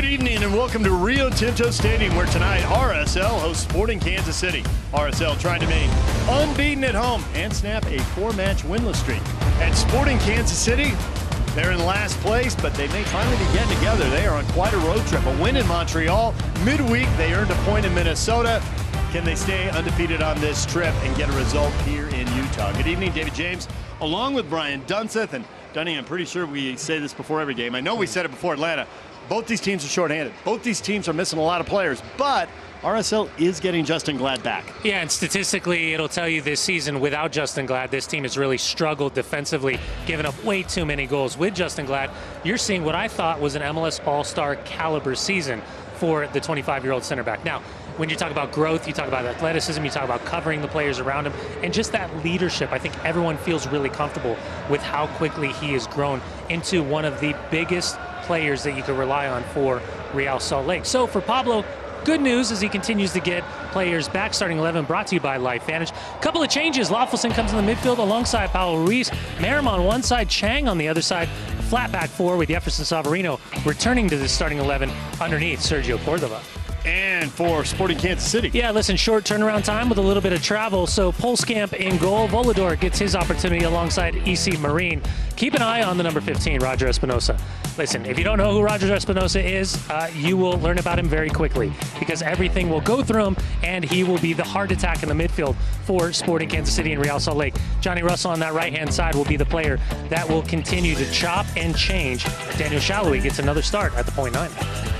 Good evening and welcome to Rio Tinto Stadium, where tonight RSL hosts Sporting Kansas City. RSL trying to remain unbeaten at home and snap a 4-match winless streak. At Sporting Kansas City, they're in last place, but they may finally be getting together. They are on quite a road trip. A win in Montreal. Midweek, they earned a point in Minnesota. Can they stay undefeated on this trip and get a result here in Utah? Good evening, David James, along with Brian Dunseth. And Dunny, I'm pretty sure we say this before every game. I know we said it before Atlanta. Both these teams are shorthanded. Both these teams are missing a lot of players, but RSL is getting Justin Glad back. Yeah, and statistically, it'll tell you this season, without Justin Glad, this team has really struggled defensively, giving up way too many goals. With Justin Glad, you're seeing what I thought was an MLS All-Star caliber season for the 25-year-old center back. Now, when you talk about growth, you talk about athleticism, you talk about covering the players around him, and just that leadership. I think everyone feels really comfortable with how quickly he has grown into one of the biggest players that you can rely on for Real Salt Lake. So for Pablo, good news as he continues to get players back. Starting 11 brought to you by LifeVantage. Couple of changes. Loffelson comes in the midfield alongside Paulo Ruiz. Merrim on one side, Chang on the other side. Flat back four with Jefferson Savarino returning to the starting 11 underneath Sergio Cordova. And for Sporting Kansas City. Yeah, listen, short turnaround time with a little bit of travel. So Polskamp in goal. Volador gets his opportunity alongside EC Marine. Keep an eye on the number 15, Roger Espinosa. Listen, if you don't know who Roger Espinosa is, you will learn about him very quickly because everything will go through him and he will be the heart attack in the midfield for Sporting Kansas City and Real Salt Lake. Johnny Russell on that right-hand side will be the player that will continue to chop and change. Daniel Shalhoub gets another start at the .9.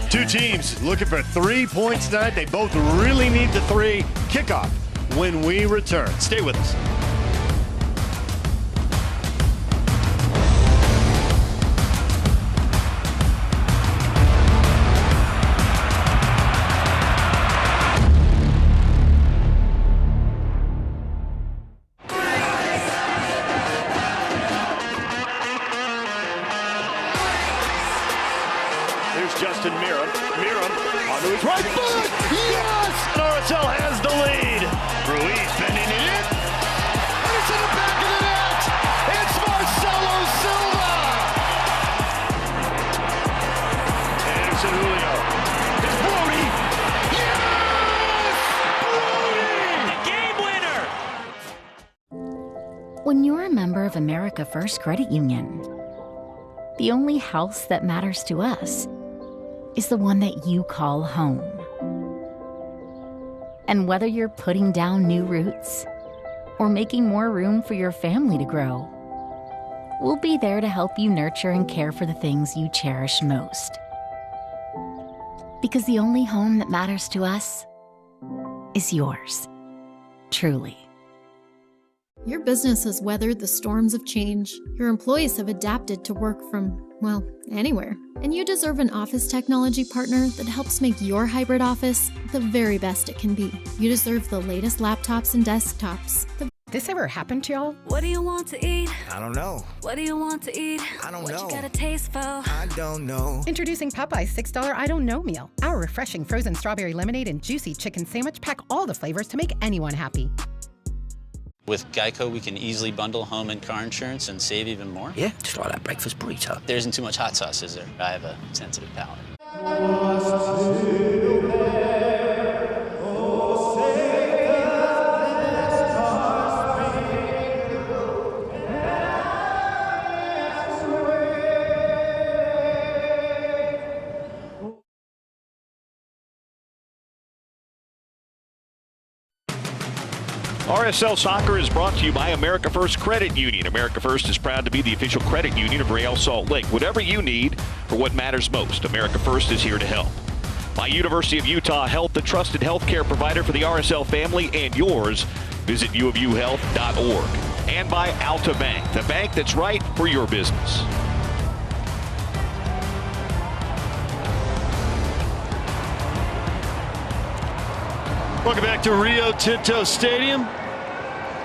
Two teams looking for 3 points tonight. They both really need the 3. Kickoff when we return. Stay with us. Justin Merrim onto his right foot. Yes! RSL has the lead. Ruiz bending it in. And it's in the back of the net. It's Marcelo Silva. Anderson Julio. It's Brody. Yes! Brody! Game winner! When you're a member of America First Credit Union, the only house that matters to us is the one that you call home. And whether you're putting down new roots or making more room for your family to grow, we'll be there to help you nurture and care for the things you cherish most. Because the only home that matters to us is yours, truly. Your business has weathered the storms of change. Your employees have adapted to work from, well, anywhere. And you deserve an office technology partner that helps make your hybrid office the very best it can be. You deserve the latest laptops and desktops. This ever happened to y'all? What do you want to eat? I don't know. What do you want to eat? I don't know. know. What you got a taste for? I don't know. Introducing Popeye's $6 I Don't Know meal. Our refreshing frozen strawberry lemonade and juicy chicken sandwich pack all the flavors to make anyone happy. With Geico, we can easily bundle home and car insurance and save even more. Yeah, just like that breakfast burrito. There isn't too much hot sauce, is there? I have a sensitive palate. RSL Soccer is brought to you by America First Credit Union. America First is proud to be the official credit union of Real Salt Lake. Whatever you need for what matters most, America First is here to help. By University of Utah Health, the trusted healthcare provider for the RSL family and yours. Visit uofuhealth.org. And by Alta Bank, the bank that's right for your business. Welcome back to Rio Tinto Stadium.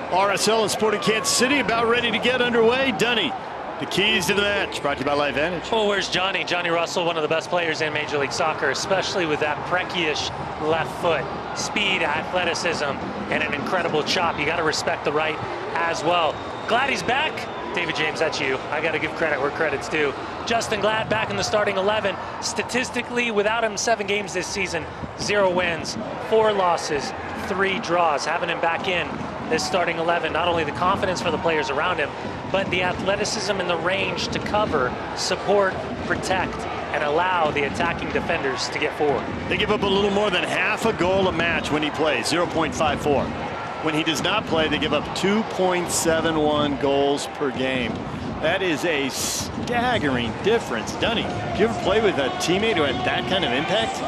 RSL and Sporting Kansas City about ready to get underway. Dunny, the keys to the match, brought to you by LifeVantage. Oh, where's Johnny? Johnny Russell, one of the best players in Major League Soccer, especially with that Preki-ish left foot. Speed, athleticism, and an incredible chop. You got to respect the right as well. Glad he's back. David James, that's you. I got to give credit where credit's due. Justin Glad back in the starting 11. Statistically, without him 7 games this season, 0 wins, 4 losses, 3 draws. Having him back in this starting 11, not only the confidence for the players around him, but the athleticism and the range to cover, support, protect, and allow the attacking defenders to get forward. They give up a little more than half a goal a match when he plays, 0.54. When he does not play, they give up 2.71 goals per game. That is a staggering difference. Dunny, did you ever play with a teammate who had that kind of impact?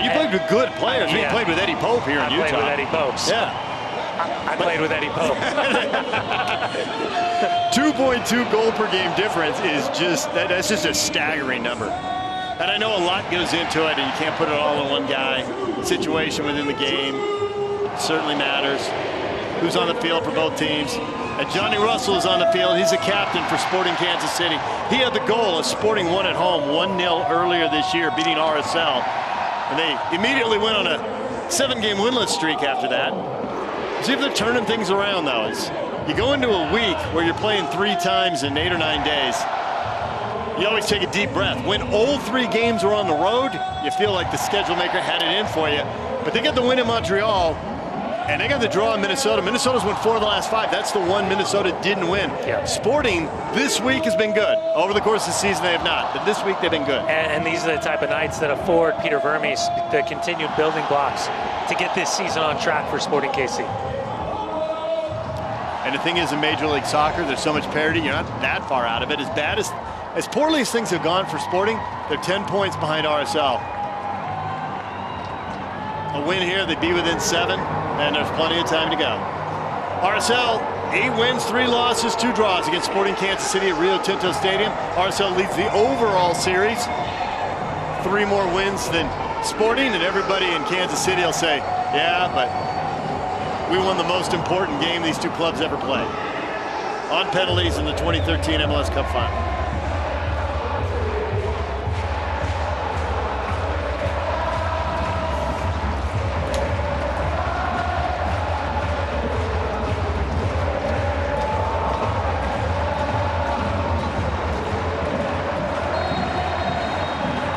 You played with good players. Yeah. You played with Eddie Pope here in Utah. I played with Eddie Pope. Yeah. I played with Eddie Pope. 2.2 goal per game difference is that's just a staggering number. And I know a lot goes into it, and you can't put it all in one guy. Situation within the game certainly matters. Who's on the field for both teams? And Johnny Russell is on the field. He's a captain for Sporting Kansas City. He had the goal of Sporting won at home 1-0 earlier this year, beating RSL. And they immediately went on a 7-game winless streak after that. See if they're turning things around, though. You go into a week where you're playing 3 times in 8 or 9 days. You always take a deep breath. When all 3 games are on the road, you feel like the schedule maker had it in for you. But they got the win in Montreal, and they got the draw in Minnesota. Minnesota's won 4 of the last 5. That's the one Minnesota didn't win. Yeah. Sporting this week has been good. Over the course of the season, they have not. But this week, they've been good. And these are the type of nights that afford Peter Vermes the continued building blocks to get this season on track for Sporting KC. And the thing is, in Major League Soccer, there's so much parity, you're not that far out of it. As poorly as things have gone for Sporting, they're 10 points behind RSL. A win here, they'd be within 7, and there's plenty of time to go. RSL, 8 wins, 3 losses, 2 draws against Sporting Kansas City at Rio Tinto Stadium. RSL leads the overall series. 3 more wins than Sporting, and everybody in Kansas City will say, yeah, but we won the most important game these 2 clubs ever played. On penalties in the 2013 MLS Cup Final.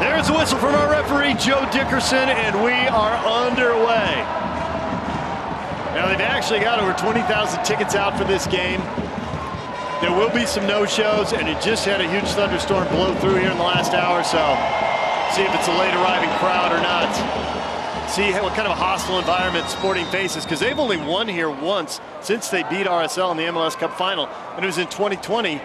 There's a whistle from our referee, Joe Dickerson, and we are underway. Now, they've actually got over 20,000 tickets out for this game. There will be some no-shows, and it just had a huge thunderstorm blow through here in the last hour, so see if it's a late arriving crowd or not. See what kind of a hostile environment Sporting faces, because they've only won here once since they beat RSL in the MLS Cup Final, and it was in 2020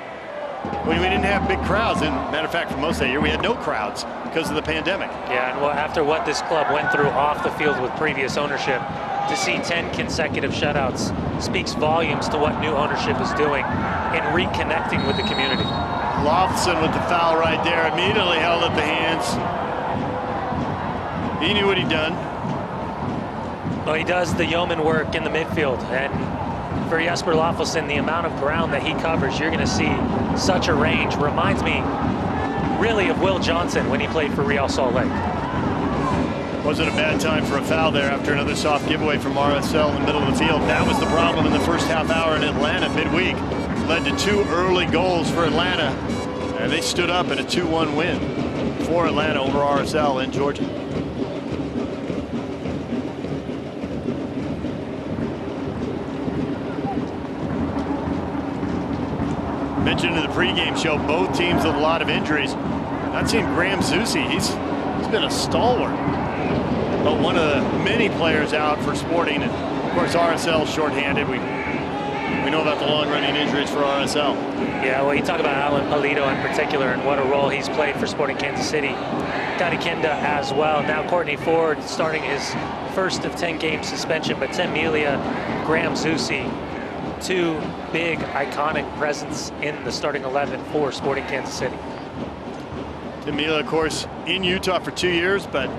when we didn't have big crowds. And matter of fact, for most of that year, we had no crowds because of the pandemic. Yeah, and after what this club went through off the field with previous ownership, to see 10 consecutive shutouts speaks volumes to what new ownership is doing in reconnecting with the community. Lofton with the foul right there, immediately held up the hands. He knew what he'd done. Well, he does the yeoman work in the midfield, and for Jesper Loffelson, the amount of ground that he covers, you're going to see such a range. Reminds me really of Will Johnson when he played for Real Salt Lake. Wasn't a bad time for a foul there after another soft giveaway from RSL in the middle of the field. That was the problem in the first half hour in Atlanta midweek. Led to 2 early goals for Atlanta, and they stood up in a 2-1 win for Atlanta over RSL in Georgia. Mentioned in the pregame show, both teams with a lot of injuries. Not seeing Graham Zusi. He's been a stalwart, but one of the many players out for Sporting, and of course RSL shorthanded. We know about the long-running injuries for RSL. Yeah, well, you talk about Alan Polito in particular and what a role he's played for Sporting Kansas City. Gadi Kinda as well. Now Courtney Ford starting his first of 10-game suspension, but Tim Melia, Graham Zusi, 2 big iconic presence in the starting 11 for Sporting Kansas City. Tim Melia, of course, in Utah for 2 years, but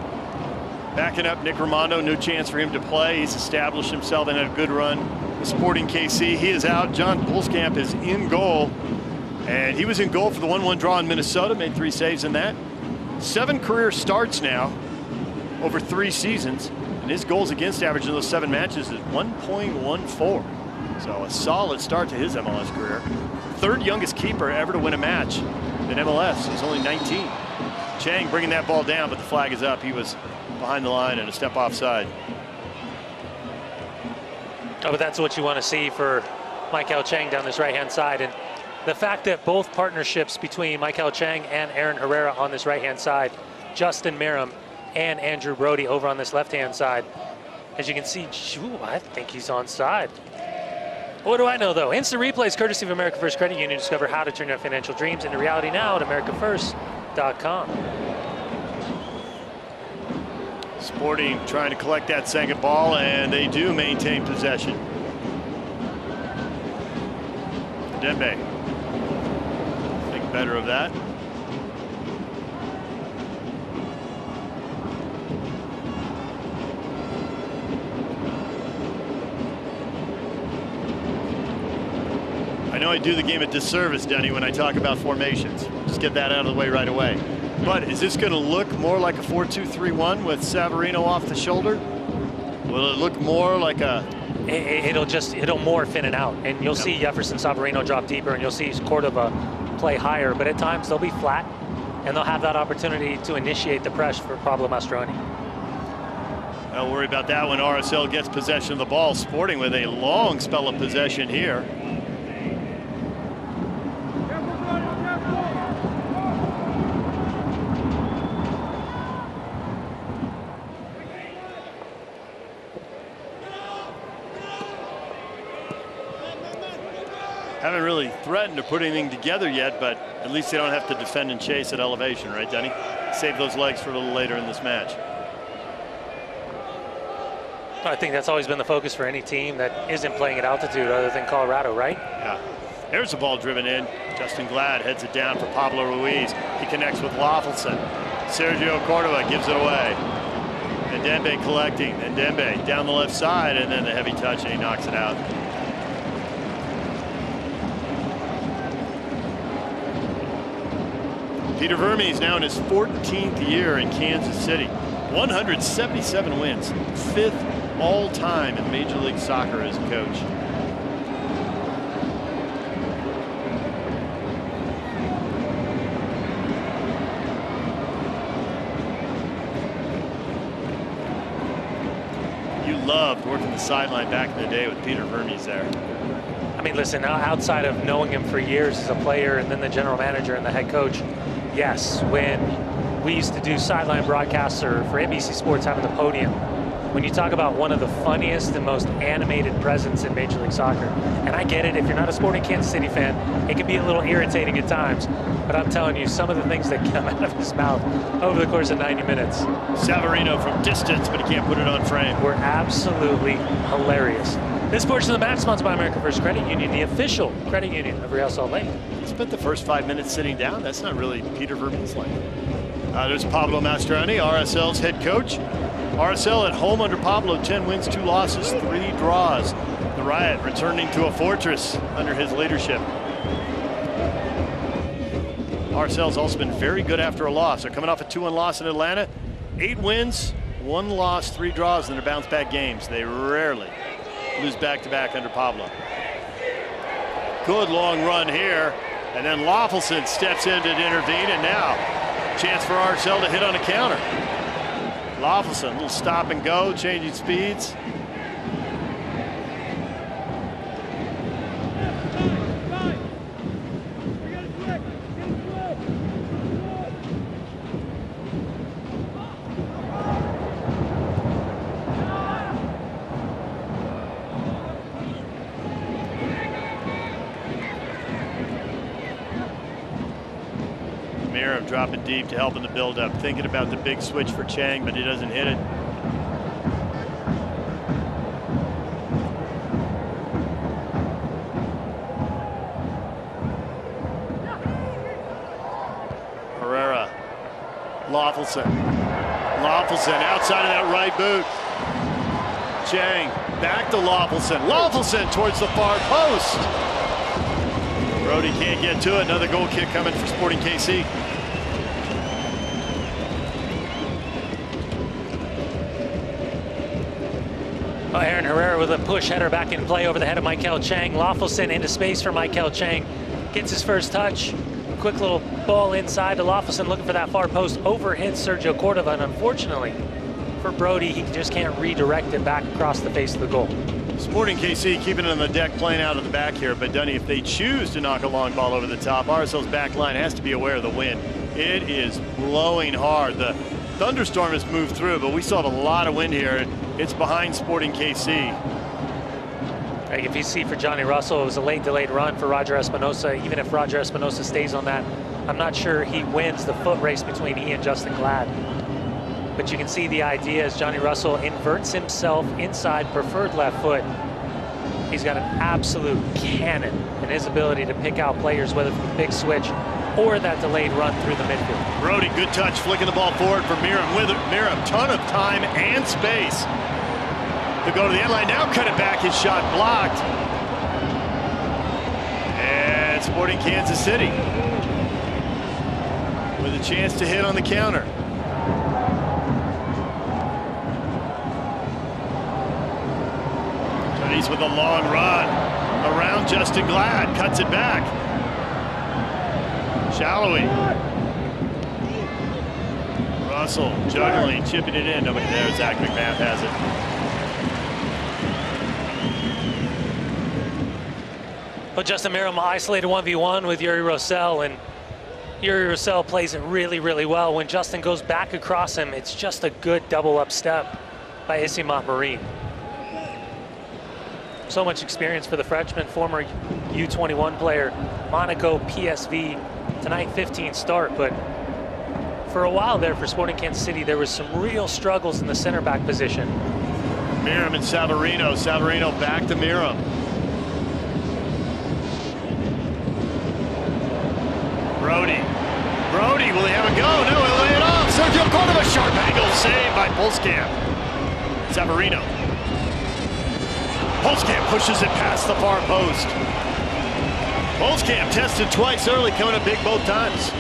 backing up Nick Raimondo, no chance for him to play. He's established himself and had a good run with Sporting KC. He is out. John Pulskamp is in goal, and he was in goal for the 1-1 draw in Minnesota, made 3 saves in that. 7 career starts now over 3 seasons, and his goals against average in those 7 matches is 1.14. So a solid start to his MLS career. third youngest keeper ever to win a match in MLS. He's only 19. Chang bringing that ball down, but the flag is up. He was behind the line and a step offside. Oh, but that's what you want to see for Michael Chang down this right-hand side. And the fact that both partnerships between Michael Chang and Aaron Herrera on this right-hand side, Justin Merrim and Andrew Brody over on this left-hand side, as you can see, I think he's onside. What do I know, though? Instant replays courtesy of America First Credit Union. Discover how to turn your financial dreams into reality now at americafirst.com. Sporting trying to collect that second ball, and they do maintain possession. Dembe, think better of that. I know I do the game a disservice, Denny, when I talk about formations. Just get that out of the way right away. But is this going to look more like a 4-2-3-1 with Savarino off the shoulder? Will it look more like a... It'll morph in and out, and you'll see Jefferson Savarino drop deeper, and you'll see Cordova play higher, but at times they'll be flat, and they'll have that opportunity to initiate the press for Pablo Mastroeni. Don't worry about that when RSL gets possession of the ball. Sporting with a long spell of possession here. Haven't really threatened to put anything together yet, but at least they don't have to defend and chase at elevation, right, Denny? Save those legs for a little later in this match. I think that's always been the focus for any team that isn't playing at altitude other than Colorado, right? Yeah. There's the ball driven in. Justin Glad heads it down for Pablo Ruiz. He connects with Loffelson. Sergio Cordova gives it away. And Dembe collecting. And Dembe down the left side, and then the heavy touch, and he knocks it out. Peter Vermes now in his 14th year in Kansas City. 177 wins, 5th all-time in Major League Soccer as a coach. You loved working the sideline back in the day with Peter Vermes there. I mean, listen, outside of knowing him for years as a player and then the general manager and the head coach, yes, when we used to do sideline broadcasts or for NBC Sports having the podium, when you talk about one of the funniest and most animated presence in Major League Soccer, and I get it, if you're not a Sporting Kansas City fan, it can be a little irritating at times, but I'm telling you, some of the things that come out of his mouth over the course of 90 minutes. Savarino from distance, but he can't put it on frame. Were absolutely hilarious. This portion of the match sponsored by America First Credit Union, the official credit union of Real Salt Lake. He spent the first 5 minutes sitting down. That's not really Peter Vermes like. There's Pablo Mastroeni, RSL's head coach. RSL at home under Pablo, 10 wins, 2 losses, 3 draws. The Riot returning to a fortress under his leadership. RSL's also been very good after a loss. They're coming off a 2-1 loss in Atlanta. 8 wins, 1 loss, 3 draws in their bounce-back games. They rarely lose back-to-back under Pablo. Good long run here, and then Loffelson steps in to intervene, and now chance for RSL to hit on a counter. Loffelson, a little stop and go, changing speeds. Merrim dropping deep to help in the build-up. Thinking about the big switch for Chang, but he doesn't hit it. Herrera. Loffelson. Loffelson outside of that right boot. Chang back to Loffelson. Loffelson towards the far post. Brody can't get to it. Another goal kick coming for Sporting KC. Oh, Aaron Herrera with a push header back in play over the head of Michael Chang. Loffelson into space for Michael Chang. Gets his first touch. Quick little ball inside to Loffelson, looking for that far post. Overhits Sergio Cordova, and unfortunately for Brody, he just can't redirect it back across the face of the goal. Sporting KC keeping it on the deck, playing out of the back here. But Dunny, if they choose to knock a long ball over the top, RSL's back line has to be aware of the wind. It is blowing hard. The thunderstorm has moved through, but we still have a lot of wind here. It's behind Sporting KC. If you see for Johnny Russell, it was a late delayed run for Roger Espinosa. Even if Roger Espinosa stays on that, I'm not sure he wins the foot race between he and Justin Glad. But you can see the idea as Johnny Russell inverts himself inside preferred left foot. He's got an absolute cannon in his ability to pick out players, whether from the big switch or that delayed run through the midfield. Brody, good touch, flicking the ball forward for Miram. With it, Miram, ton of time and space. He'll go to the end line now, cut it back, his shot blocked. And Sporting Kansas City with a chance to hit on the counter. Johnny's with a long run around Justin Glad, cuts it back. Shallowy. Russell juggling, chipping it in. Nobody there. Zach McMath has it. But Justin Miram isolated 1v1 with Yuri Rosell, and Yuri Rosell plays it really, really well. When Justin goes back across him, it's just a good double up step by Isimat Marine. So much experience for the freshman, former U21 player, Monaco, PSV, tonight 15 start, but for a while there for Sporting Kansas City, there was some real struggles in the center back position. Miram and Savarino. Savarino back to Miram. Brody. Brody, will he have a go? No, he'll lay it off. Sergio Cordova, sharp angle save by Pulskamp. Savarino. Pulskamp pushes it past the far post. Pulskamp tested twice early, coming up big both times.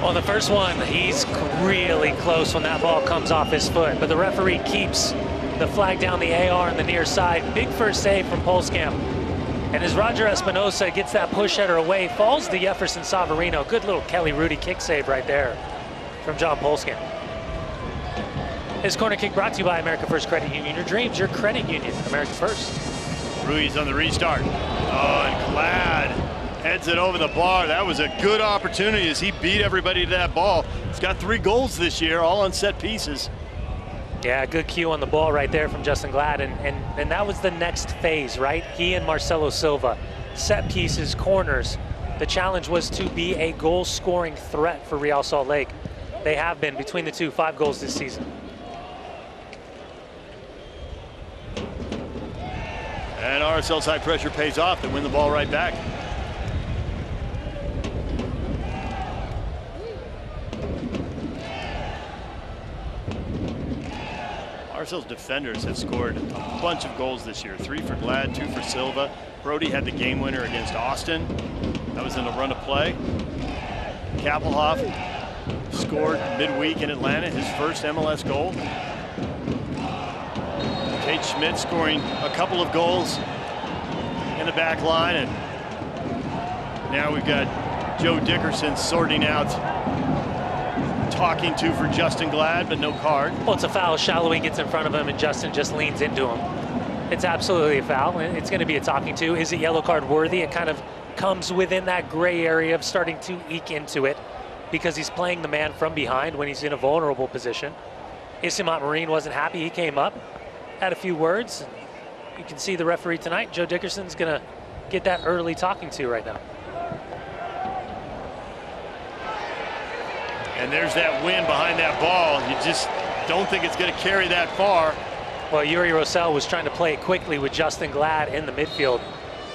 On the first one, he's really close when that ball comes off his foot, but the referee keeps the flag down the AR on the near side. Big first save from Pulskamp. And as Roger Espinosa gets that push header away, falls to Jefferson Savarino. Good little Kelly Rudy kick save right there from John Pulskamp. His corner kick brought to you by America First Credit Union. Your dreams, your credit union. America First. Ruiz on the restart. Oh, and Glad heads it over the bar. That was a good opportunity as he beat everybody to that ball. He's got 3 goals this year, all on set pieces. Yeah, good cue on the ball right there from Justin Glad, and that was the next phase, right? He and Marcelo Silva, set pieces, corners. The challenge was to be a goal-scoring threat for Real Salt Lake. They have been, between the two, 5 goals this season. And RSL's high pressure pays off. They win the ball right back. RSL's defenders have scored a bunch of goals this year. 3 for Glad, 2 for Silva. Brody had the game winner against Austin. That was in a run of play. Kappelhoff scored midweek in Atlanta, his first MLS goal. Tate Schmidt scoring a couple of goals in the back line, and now we've got Joe Dickerson sorting out talking to for Justin Glad, but no card. Well, it's a foul. Shallowy gets in front of him, and Justin just leans into him. It's absolutely a foul, and it's going to be a talking to. Is it yellow card worthy? It kind of comes within that gray area of starting to eke into it because he's playing the man from behind when he's in a vulnerable position. Isimat Marine wasn't happy. He came up, had a few words. You can see the referee tonight, Joe Dickerson's going to get that early talking to right now. And there's that wind behind that ball. You just don't think it's going to carry that far. Well, Yuri Rosell was trying to play it quickly with Justin Glad in the midfield.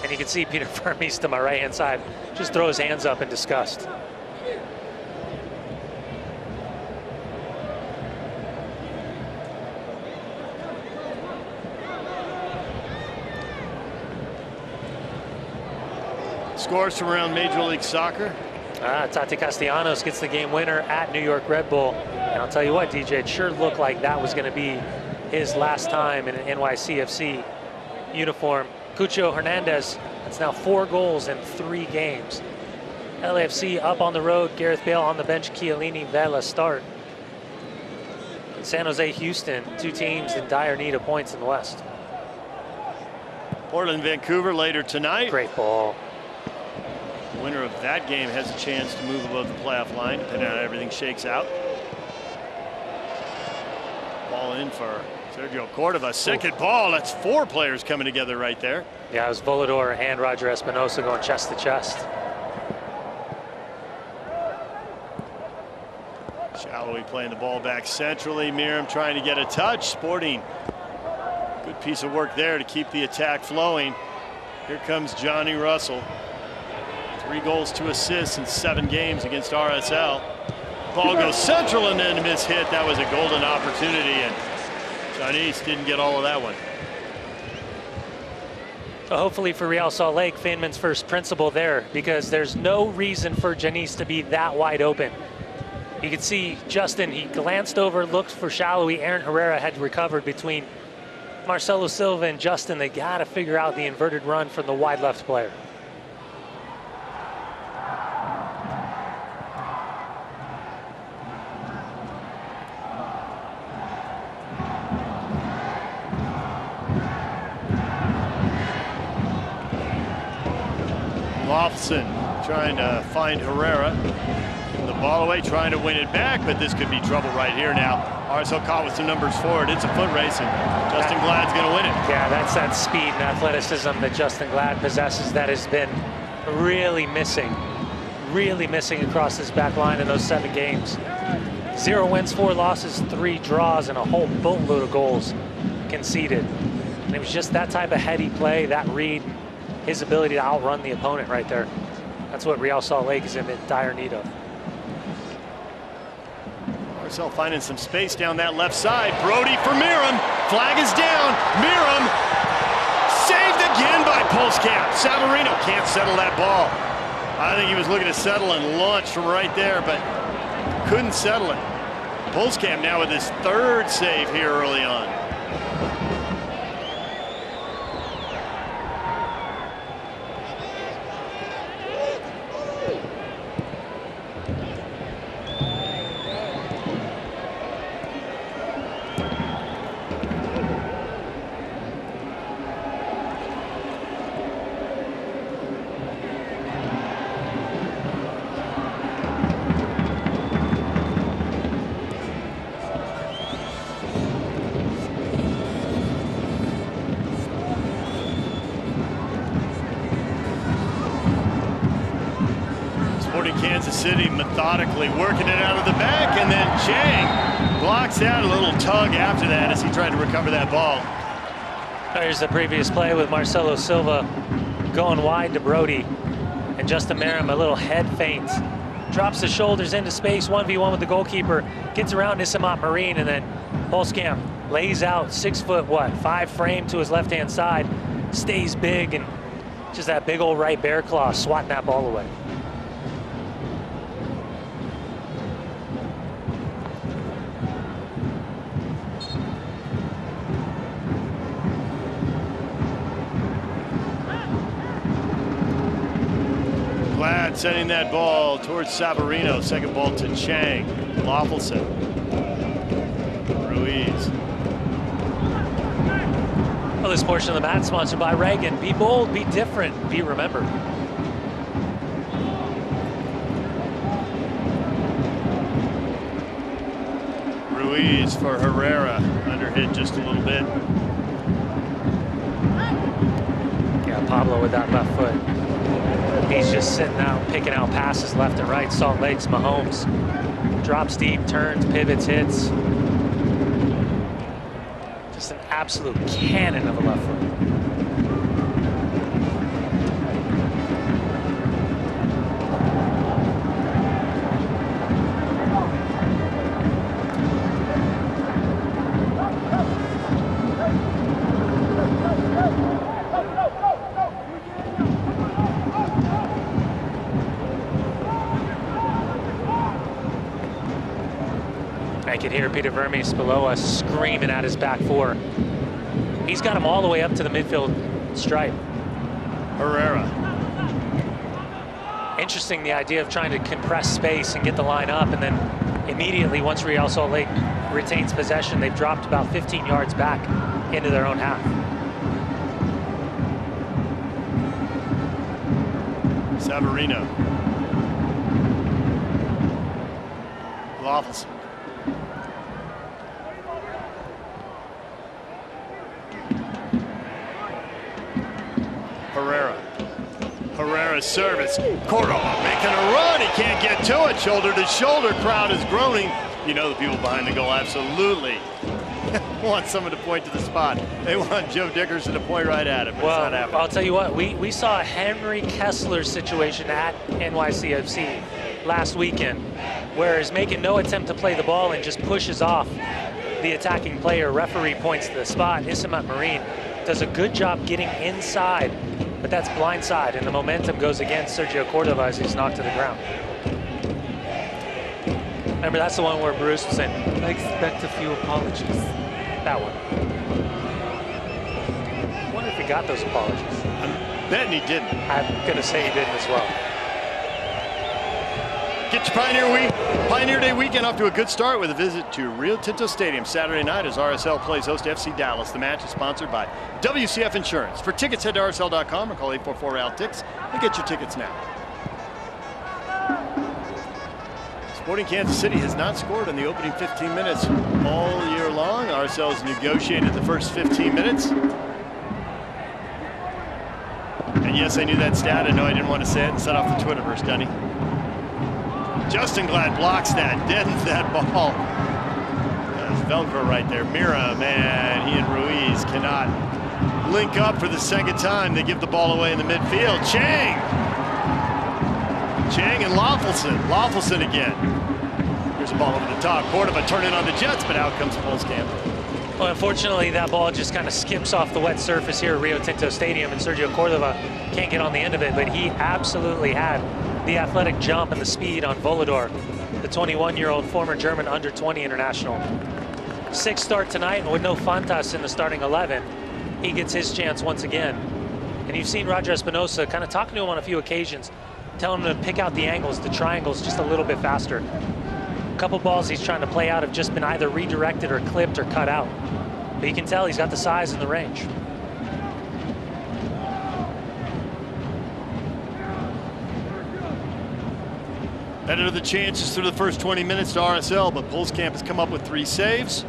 And you can see Peter Vermes to my right-hand side just throw his hands up in disgust. Scores from around Major League Soccer. Tati Castellanos gets the game winner at New York Red Bull. And I'll tell you what, DJ, it sure looked like that was going to be his last time in an NYCFC uniform. Cucho Hernandez. That's now 4 goals in 3 games. LAFC up on the road. Gareth Bale on the bench. Chiellini, Vela start. San Jose, Houston, 2 teams in dire need of points in the West. Portland, Vancouver later tonight. Great ball. The winner of that game has a chance to move above the playoff line, depending on how everything shakes out. Ball in for Sergio Cordova. Second ball. That's 4 players coming together right there. Yeah, it was Volador and Roger Espinosa going chest to chest. Shallowy playing the ball back centrally. Miram trying to get a touch. Sporting. Good piece of work there to keep the attack flowing. Here comes Johnny Russell. 3 goals, 2 assists in 7 games against RSL. Ball goes central and then a miss hit. That was a golden opportunity, and Janice didn't get all of that one. So hopefully for Real Salt Lake, Feynman's first principle there, because there's no reason for Janice to be that wide open. You can see Justin, he glanced over, looked for Shallowy. Aaron Herrera had recovered between Marcelo Silva and Justin. They got to figure out the inverted run from the wide left player. Lofson trying to find Herrera. The ball away, trying to win it back, but this could be trouble right here now. RSL caught with some numbers forward. It's a foot race, and Justin Glad's going to win it. Yeah, that's that speed and athleticism that Justin Glad possesses that has been really missing across this back line in those 7 games. 0 wins, 4 losses, 3 draws, and a whole boatload of goals conceded. And it was just that type of heady play, that read, his ability to outrun the opponent right there. That's what Real Salt Lake is in dire need of. RSL finding some space down that left side. Brody for Miram. Flag is down. Miram saved again by Pulskamp. Savarino can't settle that ball. I think he was looking to settle and launch from right there, but couldn't settle it. Pulskamp now with his 3rd save here early on. Kansas City methodically working it out of the back, and then Chang blocks out. A little tug after that as he tried to recover that ball. Here's the previous play with Marcelo Silva going wide to Brody, and Justin Miram, a little head feint, drops the shoulders into space, 1v1 with the goalkeeper, gets around Nissamat Marine, and then Pulskamp lays out 6 foot, 5 frame to his left-hand side, stays big, and just that big old right bear claw swatting that ball away. Glad sending that ball towards Savarino. Second ball to Chang. Loffelson. Ruiz. Well, this portion of the match sponsored by Reagan. Be bold, be different, be remembered. Ruiz for Herrera. Underhit just a little bit. Yeah, Pablo with that left foot. He's just sitting out, picking out passes left and right. Salt Lake's Mahomes. Drops deep, turns, pivots, hits. Just an absolute cannon of a left foot. I can hear Peter Vermes below us screaming at his back 4. He's got him all the way up to the midfield stripe. Herrera. Interesting, the idea of trying to compress space and get the line up, and then immediately once Real Salt Lake retains possession, they've dropped about 15 yards back into their own half. Savarino. Lawfulson. Herrera. Herrera's service. Cordova making a run. He can't get to it. Shoulder to shoulder. Crowd is groaning. You know the people behind the goal absolutely want someone to point to the spot. They want Joe Dickerson to point right at it, but well, it's not happening. I'll tell you what, we saw a Henry Kessler situation at NYCFC last weekend, where he's making no attempt to play the ball and just pushes off the attacking player. Referee points to the spot. Isimat Marine does a good job getting inside, but that's blindside, and the momentum goes against Sergio Cordova as he's knocked to the ground. Remember, that's the one where Bruce was saying, I expect a few apologies. That one. I wonder if he got those apologies. I'm betting he didn't. I'm going to say he didn't as well. Get your Pioneer Day weekend off to a good start with a visit to Rio Tinto Stadium Saturday night as RSL plays host to FC Dallas. The match is sponsored by WCF Insurance. For tickets, head to rsl.com or call 844-REAL-TICKS and get your tickets now. Sporting Kansas City has not scored in the opening 15 minutes all year long. RSL has negotiated the first 15 minutes. And yes, I knew that stat. I know I didn't want to say it and set off the Twitterverse, Gunny. Justin Glad blocks that, deadens that ball. That's Velcro right there. Mira, man, he and Ruiz cannot link up for the second time. They give the ball away in the midfield. Chang and Lawfulson again. Here's a ball over the top. Cordova turning on the Jets, but out comes Polskamp. Well, unfortunately, that ball just kind of skips off the wet surface here at Rio Tinto Stadium, and Sergio Cordova can't get on the end of it, but he absolutely had the athletic jump and the speed on Volador, the 21-year-old former German under-20 international. Sixth start tonight with no Fantas in the starting 11. He gets his chance once again. And you've seen Roger Espinosa kind of talking to him on a few occasions, telling him to pick out the angles, the triangles, just a little bit faster. A couple balls he's trying to play out have just been either redirected or clipped or cut out. But you can tell he's got the size and the range. Better the chances through the first 20 minutes to RSL, but Polskamp has come up with 3 saves.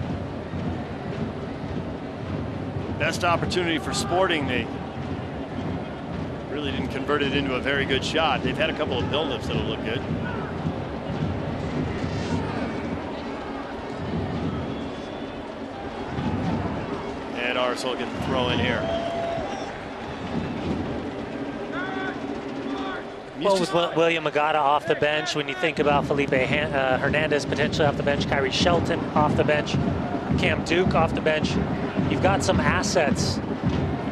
Best opportunity for Sporting. They really didn't convert it into a very good shot. They've had a couple of build-ups that'll look good. And RSL gets the throw in here. Well, with William Agata off the bench, when you think about Felipe Hernandez potentially off the bench, Kyrie Shelton off the bench, Cam Duke off the bench, you've got some assets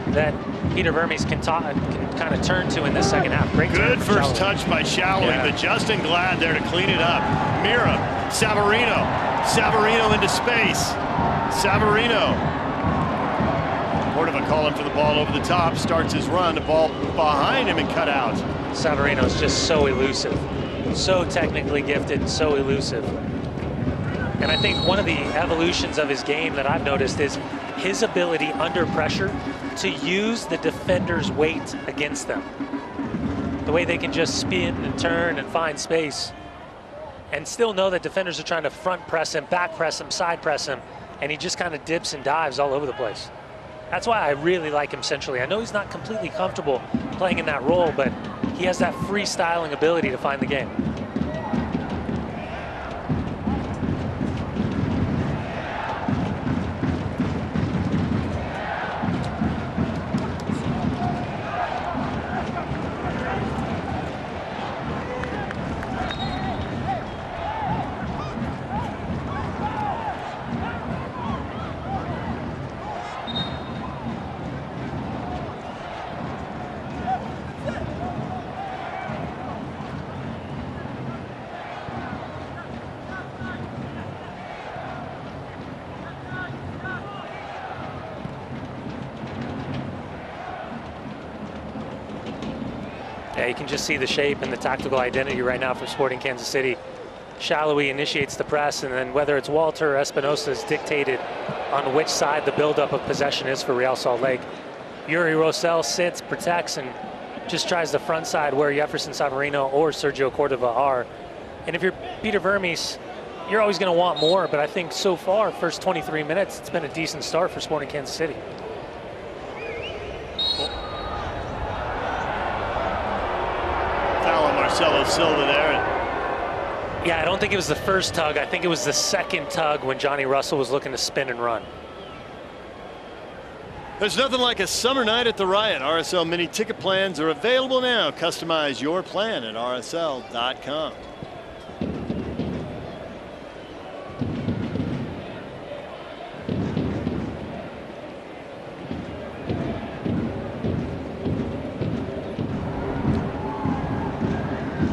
that Peter Vermes can kind of turn to in this second half. Great good first touch by Shallowing, but Justin Glad there to clean it up. Mira, Savarino into space. Savarino. Cordova calling for the ball over the top, starts his run, the ball behind him and cut out. Savarino's just so elusive, so technically gifted, so elusive. And I think one of the evolutions of his game that I've noticed is his ability under pressure to use the defender's weight against them. The way they can just spin and turn and find space and still know that defenders are trying to front press him, back press him, side press him, and he just kind of dips and dives all over the place. That's why I really like him centrally. I know he's not completely comfortable playing in that role, but he has that freestyling ability to find the game. Yeah, you can just see the shape and the tactical identity right now for Sporting Kansas City. Shallowy initiates the press, and then whether it's Walter or Espinosa is dictated on which side the buildup of possession is for Real Salt Lake. Yuri Rosell sits, protects, and just tries the front side where Jefferson Savarino or Sergio Cordova are. And if you're Peter Vermes, you're always going to want more, but I think so far, first 23 minutes, it's been a decent start for Sporting Kansas City. Foul on Marcelo Silva there. Yeah, I don't think it was the first tug. I think it was the second tug when Johnny Russell was looking to spin and run. There's nothing like a summer night at the Riot. RSL mini ticket plans are available now. Customize your plan at rsl.com.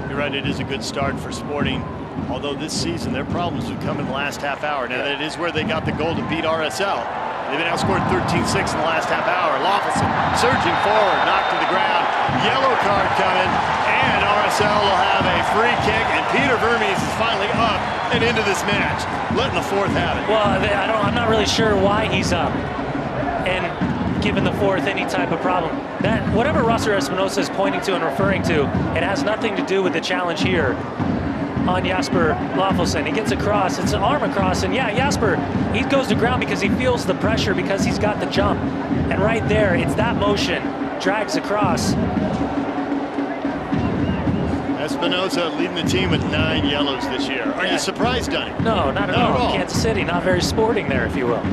You're right, it is a good start for Sporting. Although this season their problems have come in the last half hour. Now that is where they got the goal to beat RSL. They've been outscored 13-6 in the last half hour. Loffelson surging forward, knocked to the ground. Yellow card coming, and RSL will have a free kick, and Peter Vermes is finally up and into this match, letting the fourth have it. Well, I'm not really sure why he's up and giving the fourth any type of problem. That whatever Rosser Espinosa is pointing to and referring to, it has nothing to do with the challenge here on Jasper Loffelson. He gets across, it's an arm across, and yeah, Jasper, he goes to ground because he feels the pressure because he's got the jump. And right there, it's that motion, drags across. Espinosa leading the team with 9 yellows this year. Are you surprised, Dunny? No, not at all. Kansas City, not very sporting there, if you will.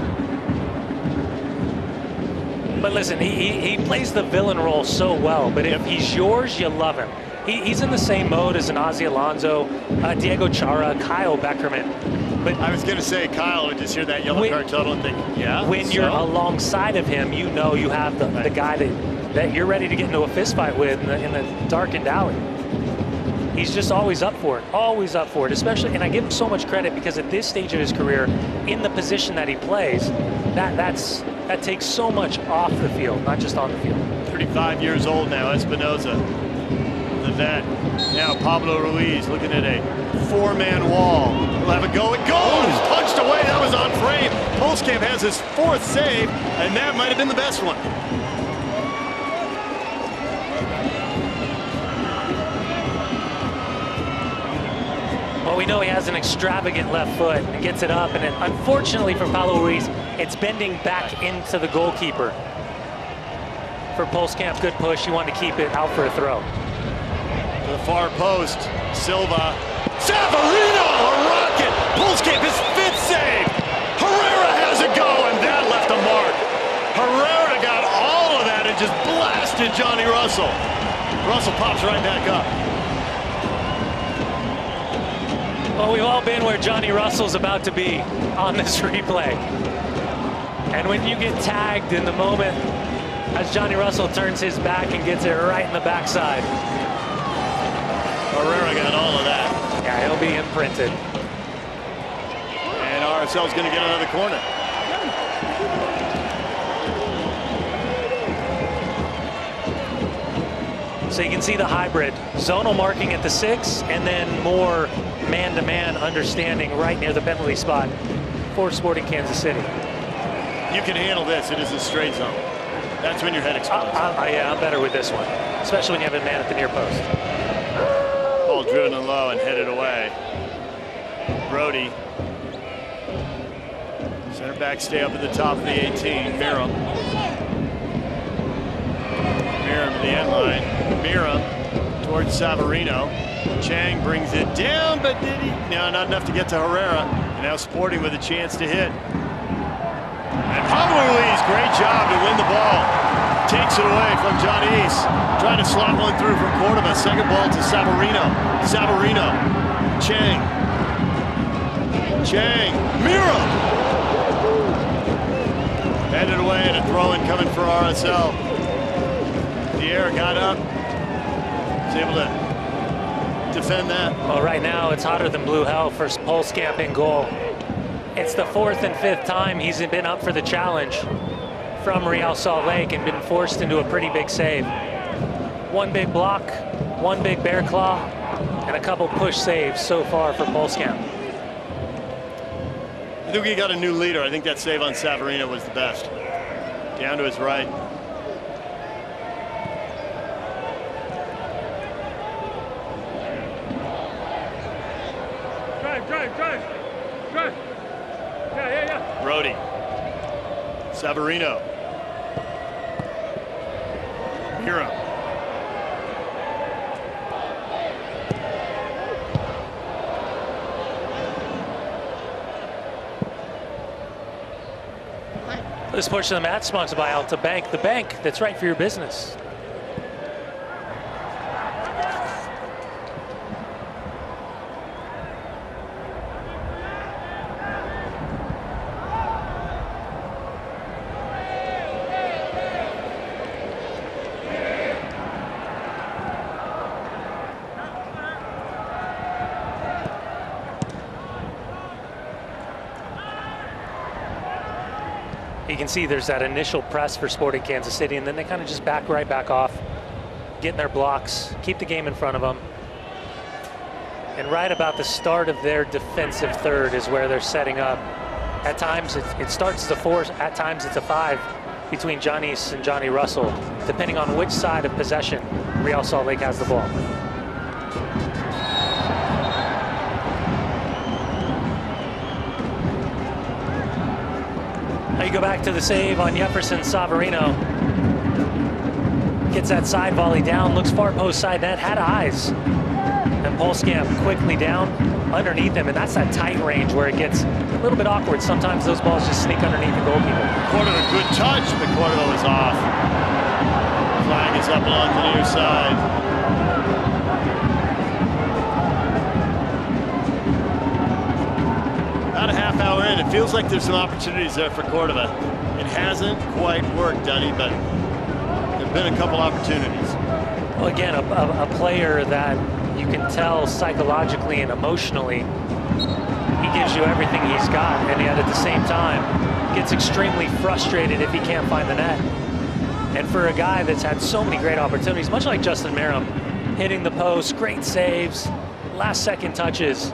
But listen, he plays the villain role so well, but if he's yours, you love him. He's in the same mode as an Ozzy Alonso, Diego Chara, Kyle Beckerman. But I was going to say Kyle would just hear that yellow card total and think, yeah. When you're alongside of him, you know you have the guy that you're ready to get into a fist fight with in the darkened alley. He's just always up for it, especially, and I give him so much credit because at this stage of his career, in the position that he plays, that takes so much off the field, not just on the field. 35 years old now, Espinosa. The vet. Now Pablo Ruiz looking at a 4-man wall. He'll have a go. It goes! Punched away. That was on frame. Polskamp has his 4th save, and that might have been the best one. Well, we know he has an extravagant left foot and gets it up, and then, unfortunately for Pablo Ruiz, it's bending back into the goalkeeper. For Polskamp, good push. He wanted to keep it out for a throw. To the far post, Silva. Savarino, a rocket! Polskamp, his 5th save! Herrera has a go, and that left a mark. Herrera got all of that and just blasted Johnny Russell. Russell pops right back up. Well, we've all been where Johnny Russell's about to be on this replay. And when you get tagged in the moment, as Johnny Russell turns his back and gets it right in the backside. Herrera got all of that. Yeah, he'll be imprinted. And RSL's going to get another corner. So you can see the hybrid. Zonal marking at the 6, and then more man-to-man understanding right near the penalty spot for Sporting Kansas City. You can handle this. It is a straight zone. That's when your head explodes. Yeah, I'm better with this one, especially when you have a man at the near post. Ball driven and low and headed away. Brody. Center back stay up at the top of the 18. Miram. Miram to the end line. Miram towards Savarino. Chang brings it down, but did he? No, not enough to get to Herrera. And now Sporting with a chance to hit. And Pablo Ruiz, great job to win the ball. Takes it away from John East. Trying to slot one through from Cordova. Second ball to Savarino. Savarino. Chang. Chang. Miram. Headed away and a throw-in coming for RSL. Pierre got up. Was able to defend that. Well, right now it's hotter than blue hell for Polskamp in goal. It's the 4th and 5th time he's been up for the challenge from Real Salt Lake and been forced into a pretty big save. One big block, One big bear claw and a couple push saves so far for Polskamp. I think we got a new leader. I think that save on Savarino was the best. Down to his right. Drive. Yeah. Brody. Savarino. Hero. This portion of the match sponsored by Alta Bank, the bank that's right for your business. You can see there's that initial press for Sporting Kansas City, and then they kind of just back right back off, getting their blocks, keep the game in front of them. And right about the start of their defensive third is where they're setting up. At times it starts as a 4, at times it's a 5 between Johnny East and Johnny Russell, depending on which side of possession Real Salt Lake has the ball. Now you go back to the save on Jefferson Savarino. Gets that side volley down, looks far post side net, had eyes. And Polskamp quickly down underneath him, and that's that tight range where it gets a little bit awkward. Sometimes those balls just sneak underneath the goalkeeper. Cordova, good touch, but Cordova was off. Flag is up along the near side. About a half hour in, it feels like there's some opportunities there for Cordova. It hasn't quite worked, Dunny, but there have been a couple opportunities. Well, again, a player that you can tell psychologically and emotionally, he gives you everything he's got, and yet at the same time gets extremely frustrated if he can't find the net. And for a guy that's had so many great opportunities, much like Justin Merrim, hitting the post, great saves, last second touches,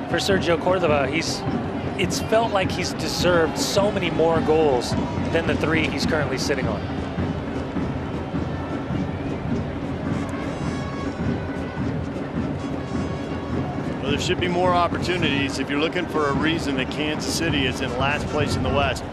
for Sergio Cordova, it's felt like he's deserved so many more goals than the 3 he's currently sitting on. Well, there should be more opportunities if you're looking for a reason that Kansas City is in last place in the West.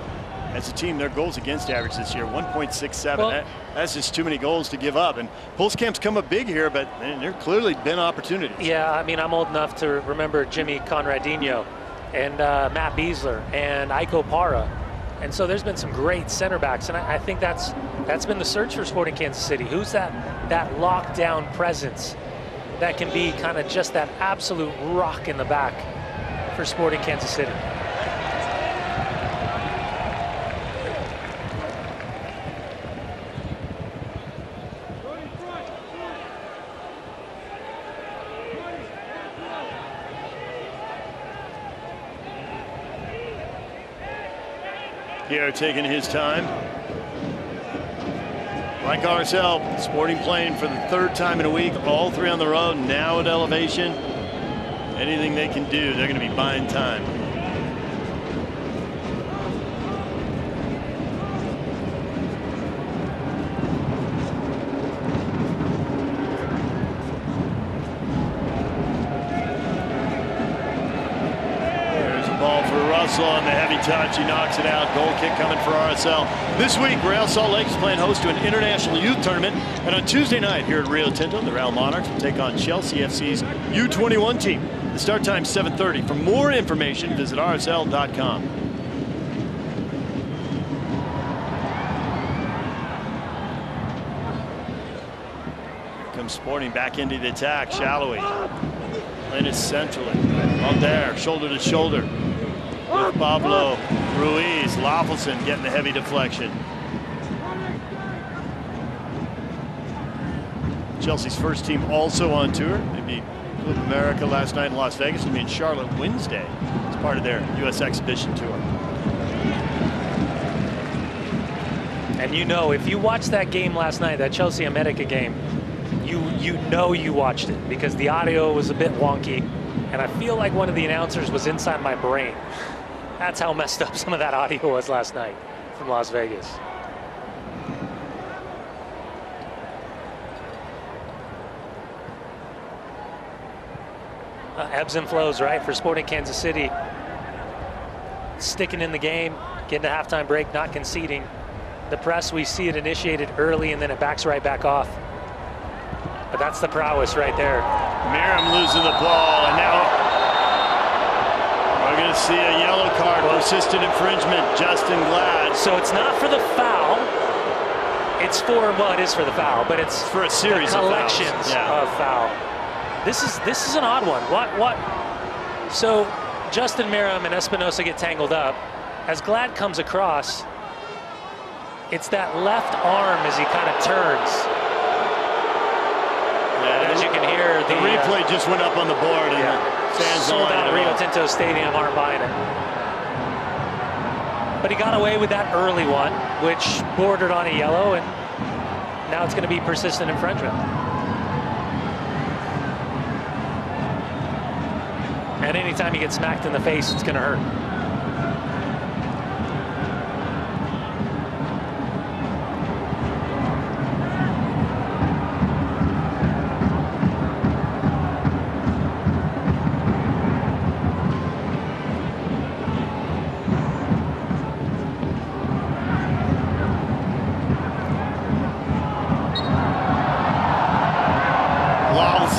As a team, their goals against average this year, 1.67. Well, that's just too many goals to give up. And Polskamp's come up big here, but man, there clearly been opportunities. Yeah, I mean, I'm old enough to remember Jimmy Conradinho and Matt Beasler and Iko Para. And so there's been some great center backs, and I think that's been the search for Sporting Kansas City. Who's that lockdown presence that can be kind of just that absolute rock in the back for Sporting Kansas City? Here taking his time. Like RSL, Sporting playing for the 3rd time in a week, all 3 on the road, now at elevation. Anything they can do, they're going to be buying time. On the heavy touch, he knocks it out. Goal kick coming for RSL. This week, Real Salt Lake is playing host to an international youth tournament, and on Tuesday night here at Rio Tinto, the Real Monarchs will take on Chelsea FC's U21 team. The start time 7:30. For more information, visit rsl.com. Here comes Sporting back into the attack. Shallowy. Linus centrally. On there, shoulder to shoulder. With Pablo Ruiz. Loffelson getting the heavy deflection. Chelsea's first team also on tour. They beat Club America last night in Las Vegas. They'll be in Charlotte Wednesday as part of their U.S. exhibition tour. And you know, if you watched that game last night, that Chelsea America game, you know you watched it because the audio was a bit wonky, and I feel like one of the announcers was inside my brain. That's how messed up some of that audio was last night from Las Vegas. Ebbs and flows, right, for Sporting Kansas City. Sticking in the game, getting a halftime break, not conceding. The press, we see it initiated early and then it backs right back off. But that's the prowess right there. Merrim losing the ball, and now we're going to see a yellow card, persistent infringement, Justin Glad. So it's not for the foul. It's for, well, it is for the foul, but it's for a series of collections of foul. This is an odd one. What? So Justin Merrim and Espinosa get tangled up. As Glad comes across, it's that left arm as he kind of turns. And as you can hear, the replay just went up on the board, and the fans sold out Rio Tinto Stadium aren't buying it. But he got away with that early one, which bordered on a yellow, and now it's going to be persistent infringement. And anytime you get smacked in the face, it's going to hurt.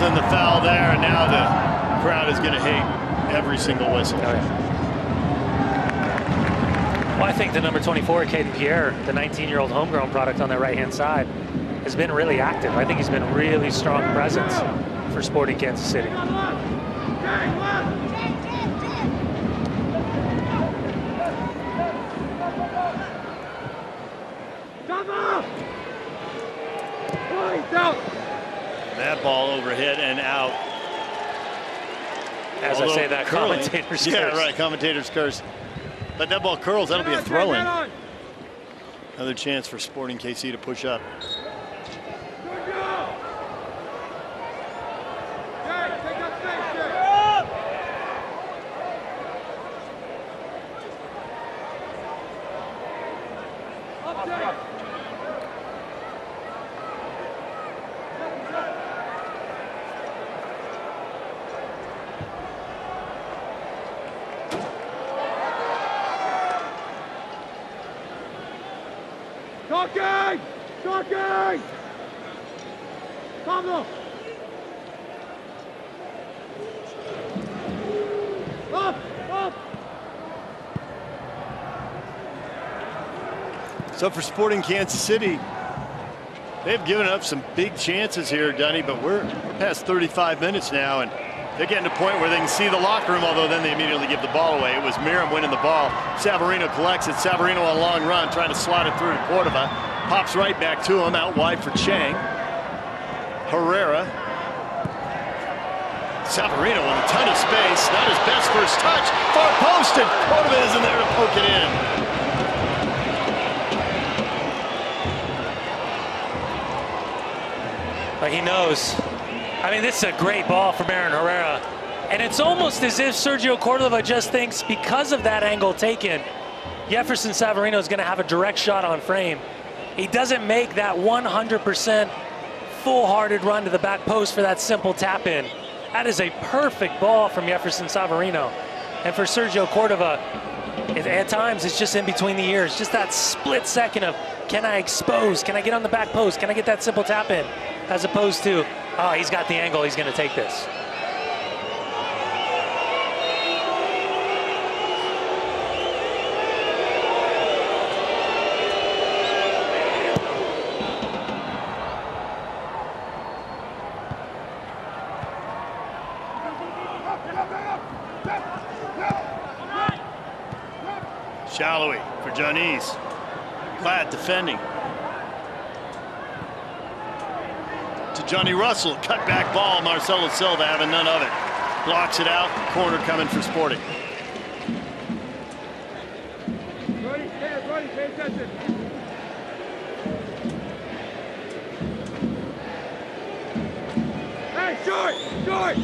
The foul there, and now the crowd is going to hate every single whistle. Well, I think the number 24, Caden Pierre, the 19-year-old homegrown product on the right-hand side, has been really active. I think he's been a really strong presence for Sporting Kansas City. That ball overhit and out. As I say that, commentator's curse. Yeah, right, commentator's curse. But that ball curls, that'll be a throw-in. Another chance for Sporting KC to push up. Talking! Pablo! Up! So for Sporting Kansas City, they've given up some big chances here, Dunny, but we're past 35 minutes now, and they're getting to a point where they can see the locker room, although then they immediately give the ball away. It was Merrim winning the ball. Savarino collects it. Savarino on a long run, trying to slide it through to Cordova. Pops right back to him, out wide for Chang. Herrera. Savarino in a ton of space. Not his best first touch. Far post, and Cordova isn't there to poke it in. But he knows. I mean, this is a great ball from Aaron Herrera. And it's almost as if Sergio Cordova just thinks because of that angle taken, Jefferson Savarino is going to have a direct shot on frame. He doesn't make that 100% full-hearted run to the back post for that simple tap-in. That is a perfect ball from Jefferson Savarino. And for Sergio Cordova, at times it's just in between the ears. Just that split second of, can I expose? Can I get on the back post? Can I get that simple tap-in? As opposed to, oh, he's got the angle, he's going to take this. Shallowy for Johnny's. Glad defending. To Johnny Russell, cut back ball. Marcelo Silva having none of it. Blocks it out. Corner coming for Sporting. Brody, pay attention. Short! Short!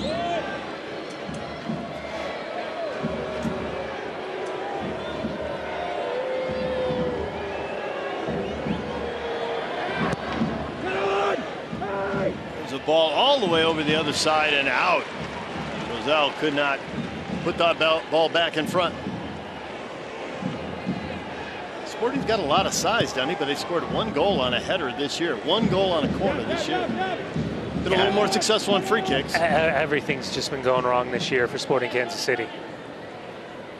There's a ball all the way over the other side and out. Roselle could not put that ball back in front. Sporting's got a lot of size, doesn't he? But they scored 1 goal on a header this year. 1 goal on a corner this year. Been a little more successful on free kicks. Everything's just been going wrong this year for Sporting Kansas City.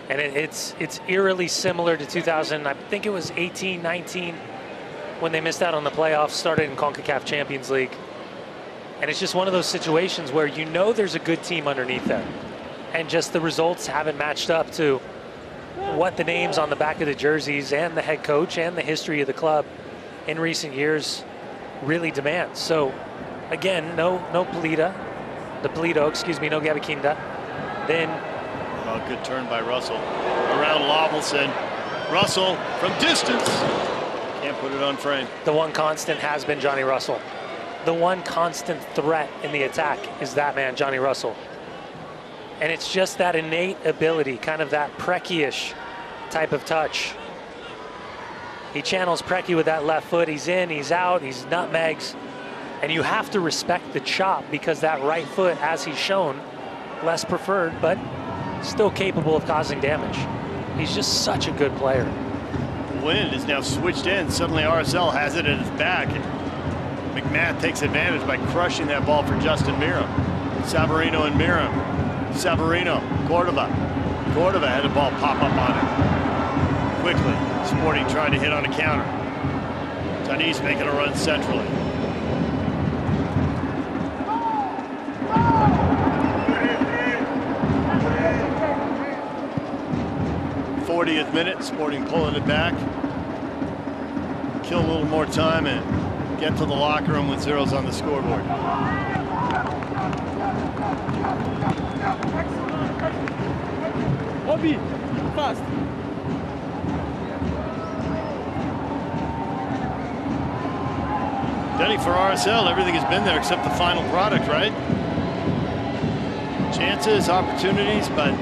And it's eerily similar to 2000, I think it was 18-19, when they missed out on the playoffs, started in CONCACAF Champions League. And it's just one of those situations where you know there's a good team underneath them. And just the results haven't matched up to what the names on the back of the jerseys and the head coach and the history of the club in recent years really demand. So again, no Polito, excuse me, no Gabakinda. Then oh, good turn by Russell. Around Lovelson. Russell from distance. Can't put it on frame. The one constant has been Johnny Russell. The one constant threat in the attack is that man, Johnny Russell. And it's just that innate ability, kind of that Preki-ish type of touch. He channels Preki with that left foot. He's in, he's out, he's nutmegs. And you have to respect the chop because that right foot, as he's shown, less preferred, but still capable of causing damage. He's just such a good player. The wind is now switched in. Suddenly RSL has it at his back. McMath takes advantage by crushing that ball for Justin Miram. Savarino and Miram. Savarino, Cordova. Cordova had the ball pop up on him. Quickly, Sporting trying to hit on a counter. Tanis making a run centrally. 40th minute, Sporting pulling it back. Kill a little more time and get to the locker room with zeros on the scoreboard. Obi, fast. Denny, for RSL, everything has been there except the final product, right? Chances, opportunities, but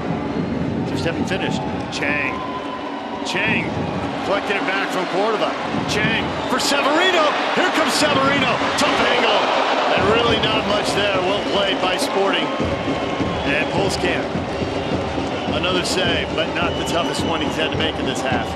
just haven't finished. Chang collecting it back from Cordova. Chang for Savarino. Here comes Savarino. Tough angle. And really not much there. Well played by Sporting. And Pulskamp. Another save, but not the toughest one he's had to make in this half.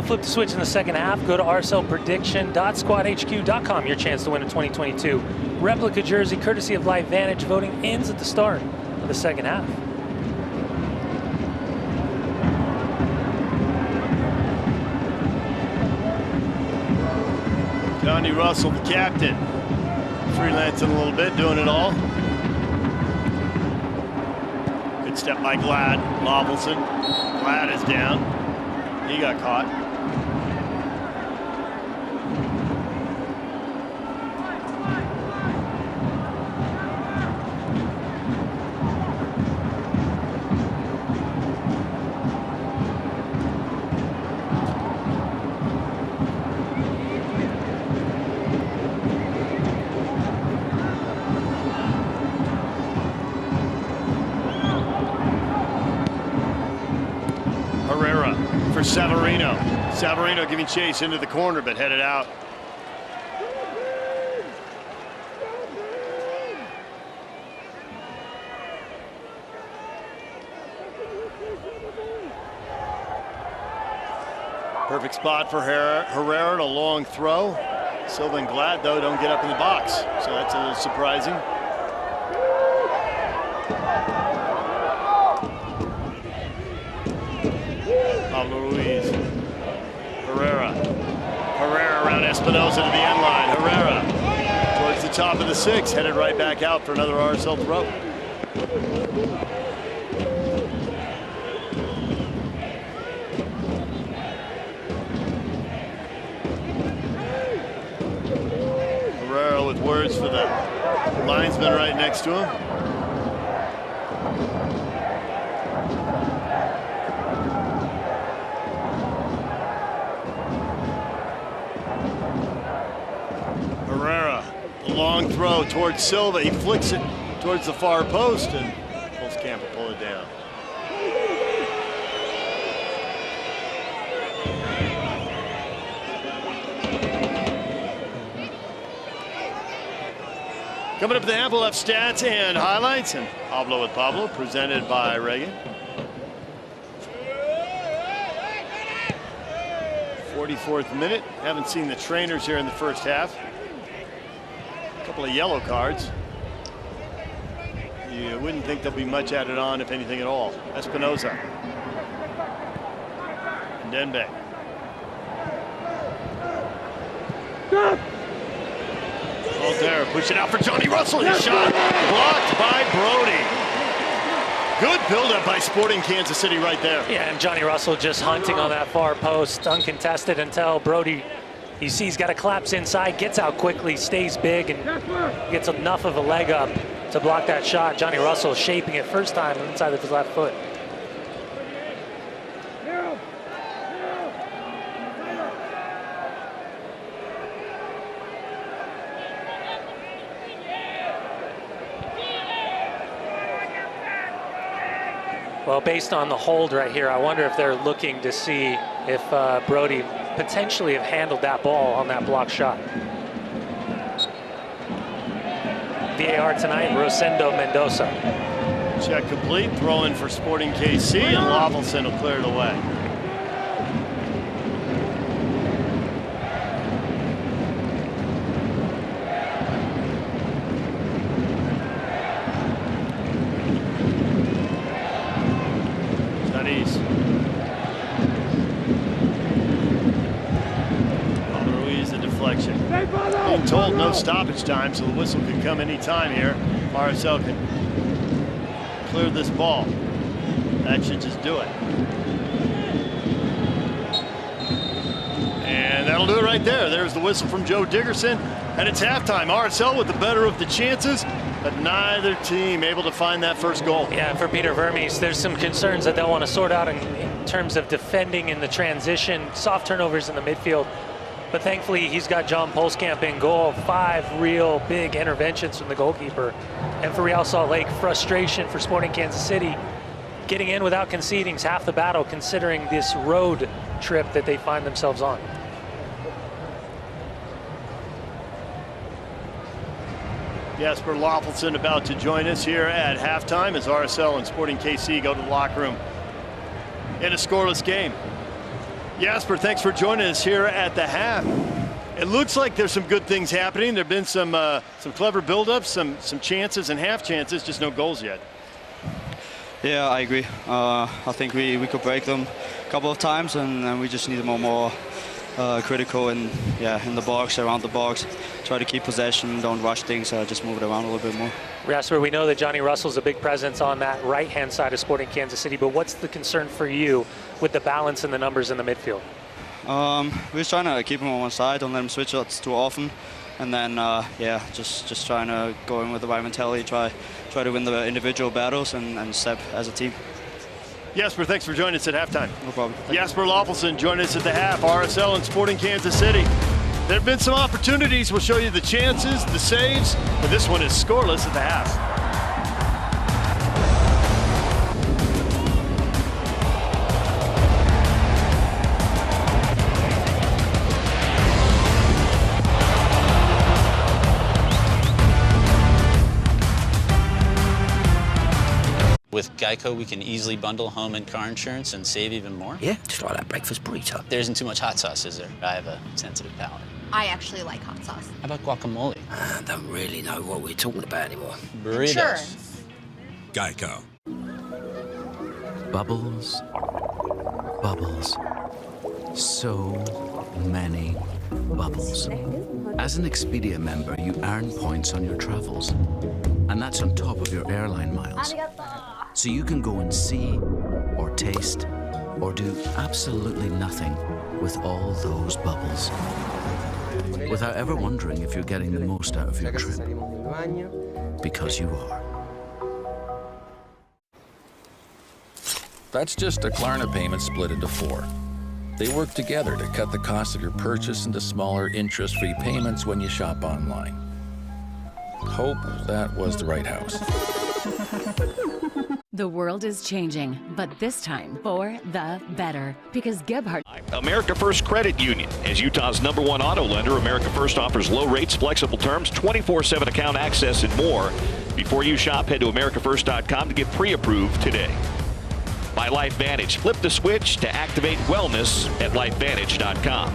Flip the switch in the second half. Go to rslprediction.squadhq.com. Your chance to win a 2022 replica jersey, courtesy of Live Vantage. Voting ends at the start of the second half. Johnny Russell, the captain, freelancing a little bit, doing it all. Good step by Glad. Lovelson. Glad is down. He got caught. For Savarino. Savarino giving chase into the corner, but headed out. Perfect spot for Herrera and a long throw. Silva and Glad, though, don't get up in the box, so that's a little surprising. Pablo Ruiz. Herrera around Espinosa to the end line. Herrera towards the top of the 6th, headed right back out for another RSL throw. Herrera with words for the linesman right next to him. Herrera, a long throw towards Silva. He flicks it towards the far post, and Holzkamp will pull it down. Coming up at the half, we'll have stats and highlights, and Pablo with Pablo, presented by Reagan. 44th minute. Haven't seen the trainers here in the first half. A couple of yellow cards. You wouldn't think there'll be much added on, if anything at all. Espinoza. And Denbeck. Altair push it out for Johnny Russell. His shot blocked by Brody. Good buildup by Sporting Kansas City right there. Yeah, and Johnny Russell just hunting on that far post, uncontested until Brody, you see he's got to collapse inside, gets out quickly, stays big, and gets enough of a leg up to block that shot. Johnny Russell shaping it first time inside of his left foot. Well, based on the hold right here, I wonder if they're looking to see if Brody potentially have handled that ball on that block shot. VAR tonight, Rosendo Mendoza. Check complete, throw in for Sporting KC, and Lovelson will clear it away. Being told no stoppage time, so the whistle can come anytime here. RSL can clear this ball. That should just do it. And that'll do it right there. There's the whistle from Joe Dickerson. And it's halftime. RSL with the better of the chances, but neither team able to find that first goal. Yeah, for Peter Vermes, there's some concerns that they'll want to sort out in terms of defending in the transition, soft turnovers in the midfield. But thankfully, he's got John Holzkamp in goal. 5 real big interventions from the goalkeeper. And for Real Salt Lake, frustration for Sporting Kansas City. Getting in without conceding is half the battle, considering this road trip that they find themselves on. Jesper Lofelson about to join us here at halftime as RSL and Sporting KC go to the locker room in a scoreless game. Jasper, thanks for joining us here at the half. It looks like there's some good things happening. There have been some clever buildups, some chances and half chances, just no goals yet. Yeah, I agree. I think we could break them a couple of times, and we just need more critical in the box, around the box. Try to keep possession, don't rush things, just move it around a little bit more. Jasper, we know that Johnny Russell's a big presence on that right-hand side of Sporting Kansas City, but what's the concern for you with the balance and the numbers in the midfield? We're just trying to keep him on one side, don't let him switch shots too often, and then just trying to go in with the right mentality, try to win the individual battles and step as a team. Jasper, thanks for joining us at halftime. No problem. Jasper Lofelson joined us at the half. RSL and Sporting Kansas City. There have been some opportunities. We'll show you the chances, the saves, but this one is scoreless at the half. With Geico, we can easily bundle home and car insurance and save even more. Yeah, just like that breakfast burrito. There isn't too much hot sauce, is there? I have a sensitive palate. I actually like hot sauce. How about guacamole? I don't really know what we're talking about anymore. Burritos. Insurance. Geico. Bubbles. Bubbles. So many Bubbles. As an Expedia member, you earn points on your travels. And that's on top of your airline miles. So you can go and see, or taste, or do absolutely nothing with all those bubbles. Without ever wondering if you're getting the most out of your trip. Because you are. That's just a Klarna payment split into 4. They work together to cut the cost of your purchase into smaller interest-free payments when you shop online. Hope that was the right house. The world is changing, but this time for the better. Because Gebhardt... America First Credit Union. As Utah's #1 auto lender, America First offers low rates, flexible terms, 24/7 account access, and more. Before you shop, head to AmericaFirst.com to get pre-approved today. By LifeVantage, flip the switch to activate wellness at LifeVantage.com.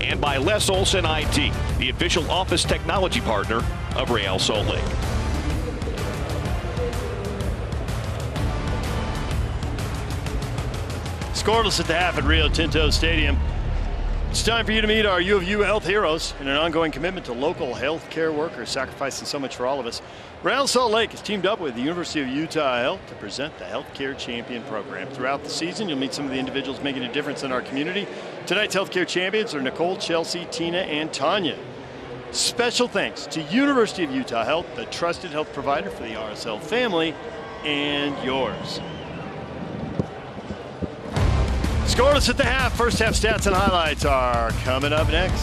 And by Les Olson IT, the official office technology partner of Real Salt Lake. Scoreless at the half at Rio Tinto Stadium. It's time for you to meet our U of U health heroes in an ongoing commitment to local health care workers, sacrificing so much for all of us. Real Salt Lake has teamed up with the University of Utah Health to present the Healthcare Champion Program. Throughout the season, you'll meet some of the individuals making a difference in our community. Tonight's Healthcare Champions are Nicole, Chelsea, Tina, and Tanya. Special thanks to University of Utah Health, the trusted health provider for the RSL family and yours. Scoreless at the half. First half stats and highlights are coming up next.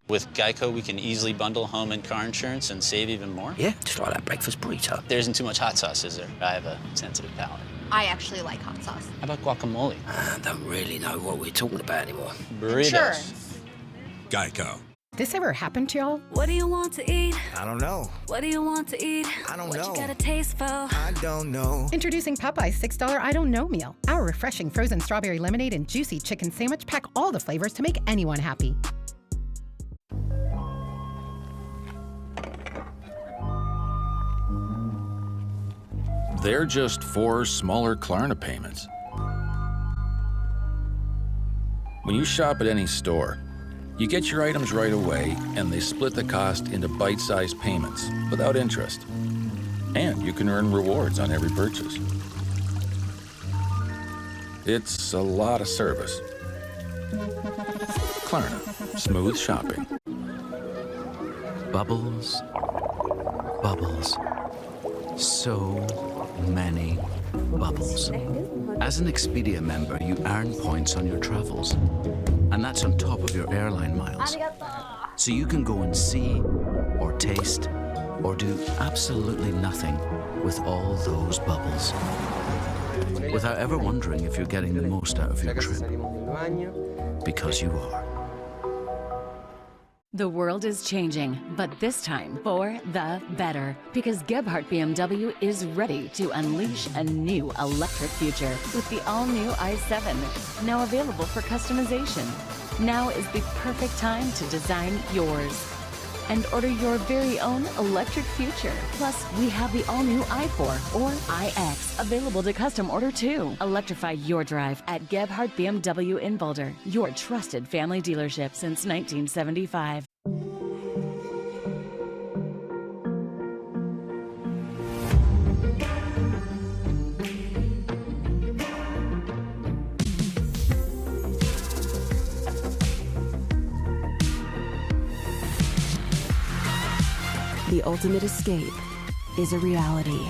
With Geico, we can easily bundle home and car insurance and save even more. Yeah, just like that breakfast burrito. There isn't too much hot sauce, is there? I have a sensitive palate. I actually like hot sauce. How about guacamole? I don't really know what we're talking about anymore. Burritos. Insurance. Geico. This ever happened to y'all? What do you want to eat? I don't know. What do you want to eat? I don't what know. What you got a taste for? I don't know. Introducing Popeye's $6 I Don't Know meal. Our refreshing frozen strawberry lemonade and juicy chicken sandwich pack all the flavors to make anyone happy. They're just 4 smaller Klarna payments. When you shop at any store, you get your items right away, and they split the cost into bite-sized payments without interest. And you can earn rewards on every purchase. It's a lot of service. Klarna, smooth shopping. Bubbles. Bubbles. So many bubbles. As an Expedia member, you earn points on your travels. And that's on top of your airline miles. So you can go and see, or taste, or do absolutely nothing with all those bubbles. Without ever wondering if you're getting the most out of your trip. Because you are. The world is changing, but this time for the better. Because Gebhardt BMW is ready to unleash a new electric future with the all-new i7, now available for customization. Now is the perfect time to design yours and order your very own electric future. Plus, we have the all-new i4 or iX available to custom order too. Electrify your drive at Gebhardt BMW in Boulder, your trusted family dealership since 1975. The ultimate escape is a reality.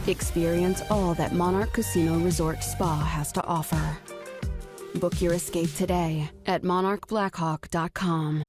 Experience all that Monarch Casino Resort Spa has to offer. Book your escape today at monarchblackhawk.com.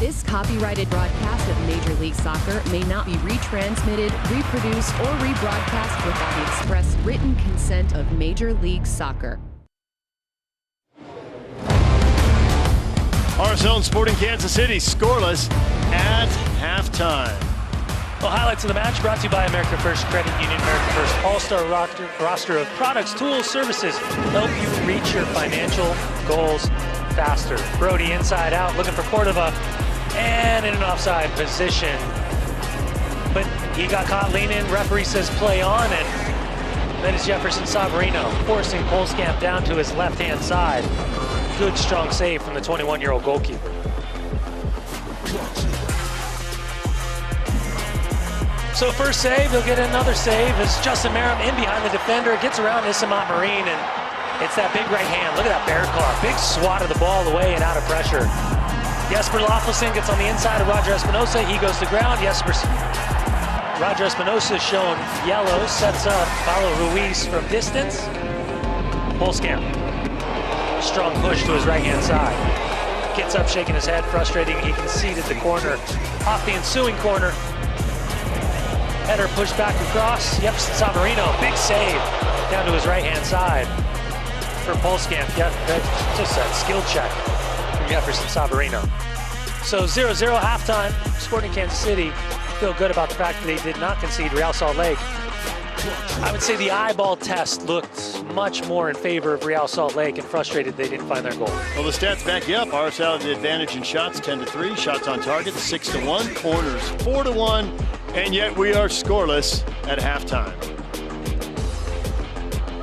This copyrighted broadcast of Major League Soccer may not be retransmitted, reproduced, or rebroadcast without the express written consent of Major League Soccer. RSL and Sporting Kansas City scoreless at halftime. Well, highlights of the match brought to you by America First Credit Union. America First all-star roster of products, tools, services help you reach your financial goals faster. Brody inside out, looking for Cordova, and in an offside position. But he got caught leaning. Referee says play on, and then it's Jefferson Savarino forcing Polskamp down to his left-hand side. Good, strong save from the 21-year-old goalkeeper. So first save, he'll get another save as Justin Merrim in behind the defender, gets around Isamat Marine, and it's that big right hand. Look at that bear claw. Big swat of the ball away and out of pressure. Jesper Loffelson gets on the inside of Roger Espinosa. He goes to ground. Roger Espinosa shown yellow, sets up Paulo Ruiz from distance. Polskamp. Strong push to his right-hand side. Gets up, shaking his head, frustrating. He conceded the corner. Off the ensuing corner. Header pushed back across. Yep, Savarino, big save down to his right-hand side for Polskamp. Yep, just a skill check from Jefferson Savarino. So 0-0 halftime. Sporting Kansas City feel good about the fact that they did not concede Real Salt Lake. I would say the eyeball test looked much more in favor of Real Salt Lake, and frustrated they didn't find their goal. Well, the stats back you up. RSL had the advantage in shots, 10-3. Shots on target, 6-1. Corners, 4-1. And yet we are scoreless at halftime.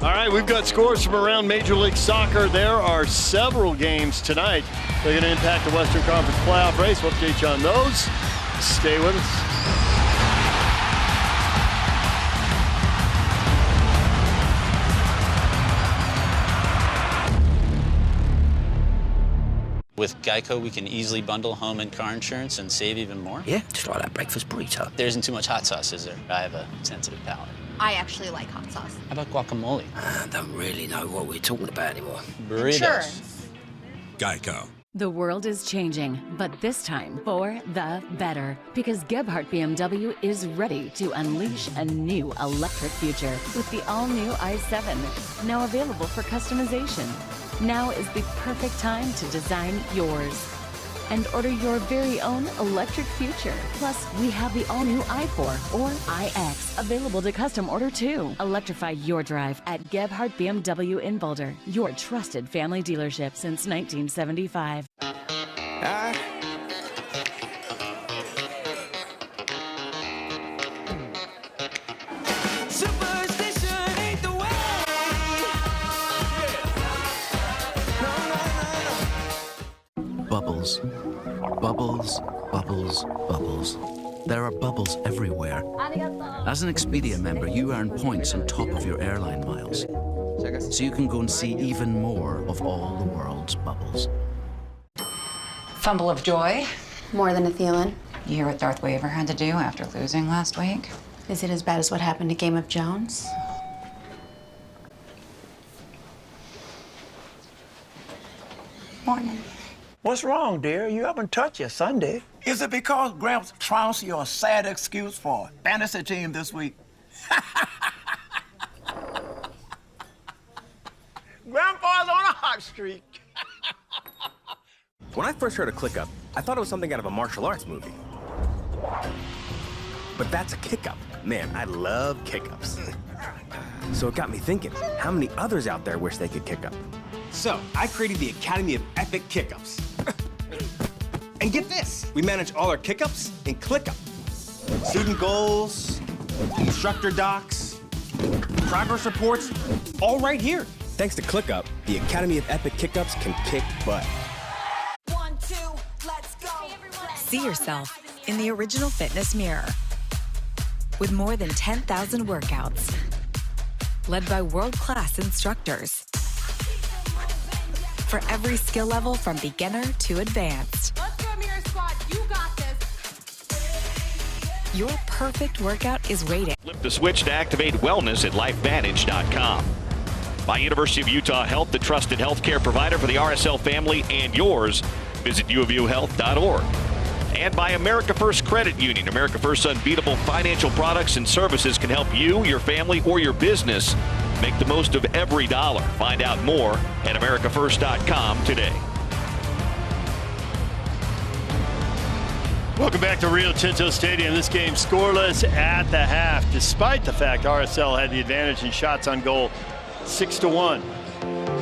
All right, we've got scores from around Major League Soccer. There are several games tonight that are going to impact the Western Conference playoff race. We'll update you on those. Stay with us. With Geico, we can easily bundle home and car insurance and save even more. Yeah, just like that breakfast burrito. There isn't too much hot sauce, is there? I have a sensitive palate. I actually like hot sauce. How about guacamole? I don't really know what we're talking about anymore. Burritos. Insurance. Geico. The world is changing, but this time for the better. Because Gebhardt BMW is ready to unleash a new electric future with the all-new i7, now available for customization. Now is the perfect time to design yours and order your very own electric future. Plus, we have the all-new i4 or iX available to custom order too. Electrify your drive at Gebhardt BMW in Boulder, your trusted family dealership since 1975. Bubbles. Bubbles, bubbles, bubbles. There are bubbles everywhere. As an Expedia member, you earn points on top of your airline miles. So you can go and see even more of all the world's bubbles. Fumble of joy. More than a Thielen. You hear what Darth Vader had to do after losing last week? Is it as bad as what happened to Game of Jones? Morning. What's wrong, dear? You haven't touched your Sunday. Is it because Gramps trounced your sad excuse for fantasy team this week? Grandpa's on a hot streak. When I first heard of ClickUp, I thought it was something out of a martial arts movie. But that's a kick-up. Man, I love kick-ups. So it got me thinking, how many others out there wish they could kick up? So I created the Academy of Epic Kick-Ups. And get this, we manage all our kick-ups in ClickUp. Student goals, instructor docs, progress reports, all right here. Thanks to ClickUp, the Academy of Epic Kick-Ups can kick butt. 1, 2, let's go. See yourself in the original fitness mirror. With more than 10,000 workouts, led by world-class instructors. For every skill level from beginner to advanced. Let's go mirror squat. You got this. Your perfect workout is waiting. Flip the switch to activate wellness at lifevantage.com. By University of Utah Health, the trusted healthcare provider for the RSL family and yours. Visit uofuhealth.org. And by America First Credit Union. America First's unbeatable financial products and services can help you, your family, or your business make the most of every dollar. Find out more at americafirst.com today. Welcome back to Rio Tinto Stadium. This game scoreless at the half, despite the fact RSL had the advantage in shots on goal, 6-1.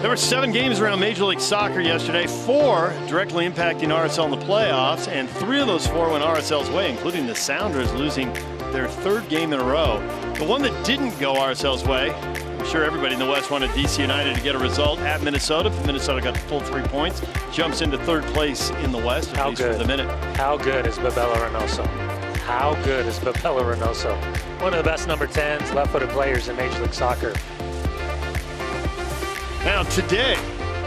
There were 7 games around Major League Soccer yesterday, 4 directly impacting RSL in the playoffs, and 3 of those 4 went RSL's way, including the Sounders losing their 3rd game in a row. The one that didn't go RSL's way, I'm sure everybody in the West wanted DC United to get a result at Minnesota. If Minnesota got the full 3 points, jumps into 3rd place in the West, at least for the minute. How good is Babella Reynoso? How good is Babella Reynoso? One of the best number 10s, left-footed players in Major League Soccer. Now today,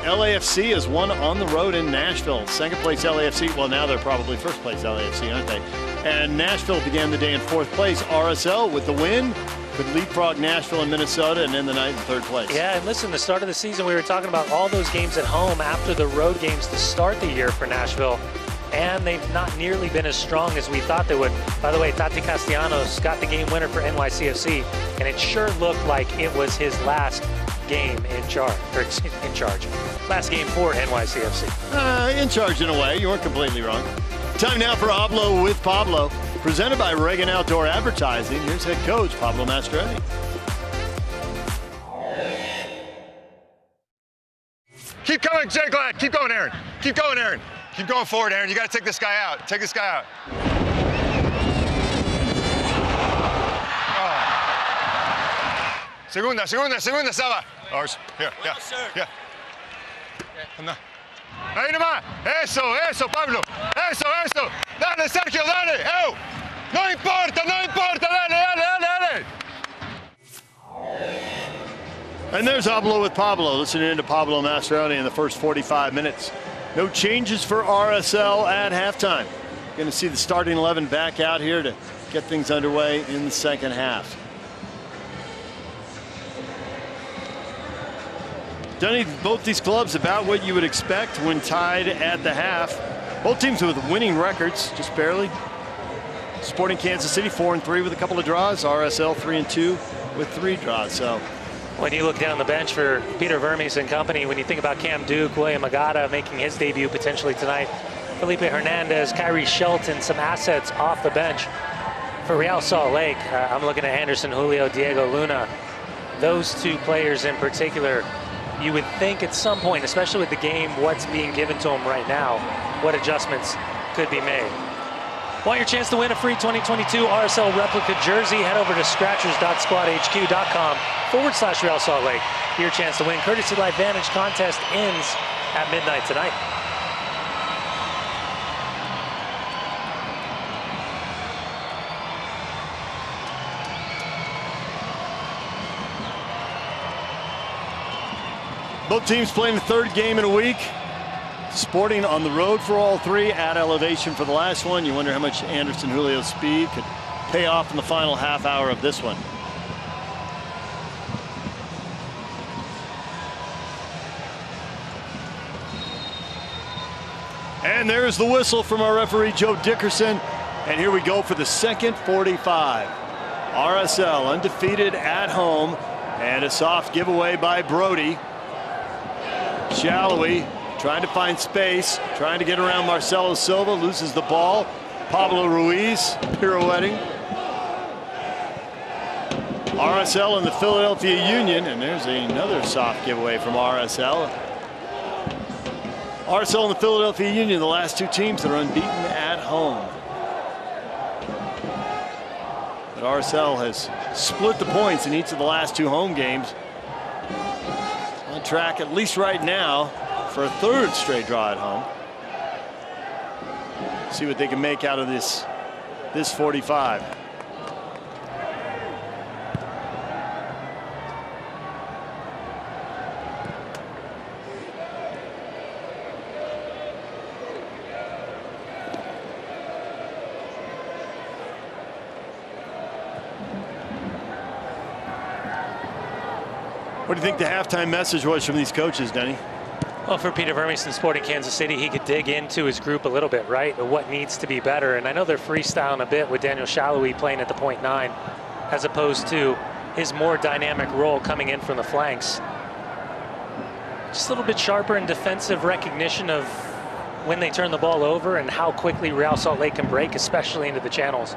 LAFC has won on the road in Nashville. 2nd place LAFC, well now they're probably 1st place LAFC, aren't they? And Nashville began the day in 4th place. RSL with the win could leapfrog Nashville and Minnesota and end the night in 3rd place. Yeah, and listen, the start of the season, we were talking about all those games at home after the road games to start the year for Nashville. And they've not nearly been as strong as we thought they would. By the way, Tati Castellanos got the game winner for NYCFC, and it sure looked like it was his last game in charge. Last game for NYCFC. In charge in a way. You weren't completely wrong. Time now for Hablo with Pablo, presented by Reagan Outdoor Advertising. Here's head coach Pablo Mastroeni. Keep coming, Jay Glad. Keep going, Aaron. Keep going, Aaron. Keep going forward, Aaron. You got to take this guy out. Take this guy out. Segunda, Saba. Ours. Here, yeah, yeah. Anda. Ahí nomás. Eso, Pablo. Eso. Dale, Sergio, dale. Ew. No importa. Dale. And there's Hablo with Pablo. Listening to Pablo Mastroeni in the first 45 minutes. No changes for RSL at halftime. Going to see the starting 11 back out here to get things underway in the 2nd half. Dunny, both these clubs about what you would expect when tied at the half. Both teams with winning records, just barely. Sporting Kansas City 4-3 with a couple of draws. RSL 3-2 with 3 draws. So when you look down the bench for Peter Vermes and company, when you think about Cam Duke, William Agata making his debut potentially tonight, Felipe Hernandez, Kyrie Shelton, some assets off the bench. For Real Salt Lake, I'm looking at Anderson Julio, Diego Luna. Those 2 players in particular, you would think at some point, especially with the game, what's being given to them right now, what adjustments could be made. Want your chance to win a free 2022 RSL replica jersey? Head over to scratchers.squadhq.com/Real Salt Lake. Your chance to win. Courtesy Life Vantage contest ends at midnight tonight. Both teams playing the 3rd game in a week. Sporting on the road for all 3, at elevation for the last one. You wonder how much Anderson Julio's speed could pay off in the final half hour of this one. And there's the whistle from our referee, Joe Dickerson. And here we go for the 2nd 45. RSL undefeated at home, and a soft giveaway by Brody. Shallowy trying to find space, trying to get around Marcelo Silva, loses the ball. Pablo Ruiz pirouetting. RSL and the Philadelphia Union, and there's another soft giveaway from RSL. RSL and the Philadelphia Union, the last 2 teams that are unbeaten at home. But RSL has split the points in each of the last 2 home games. On track, at least right now, for a 3rd straight draw at home. See what they can make out of this 45. What do you think the halftime message was from these coaches, Denny? Well, for Peter Vermees and Sporting Kansas City, he could dig into his group a little bit, right? What needs to be better. And I know they're freestyling a bit with Daniel Shalhoub playing at the .9 as opposed to his more dynamic role coming in from the flanks. Just a little bit sharper in defensive recognition of when they turn the ball over and how quickly Real Salt Lake can break, especially into the channels.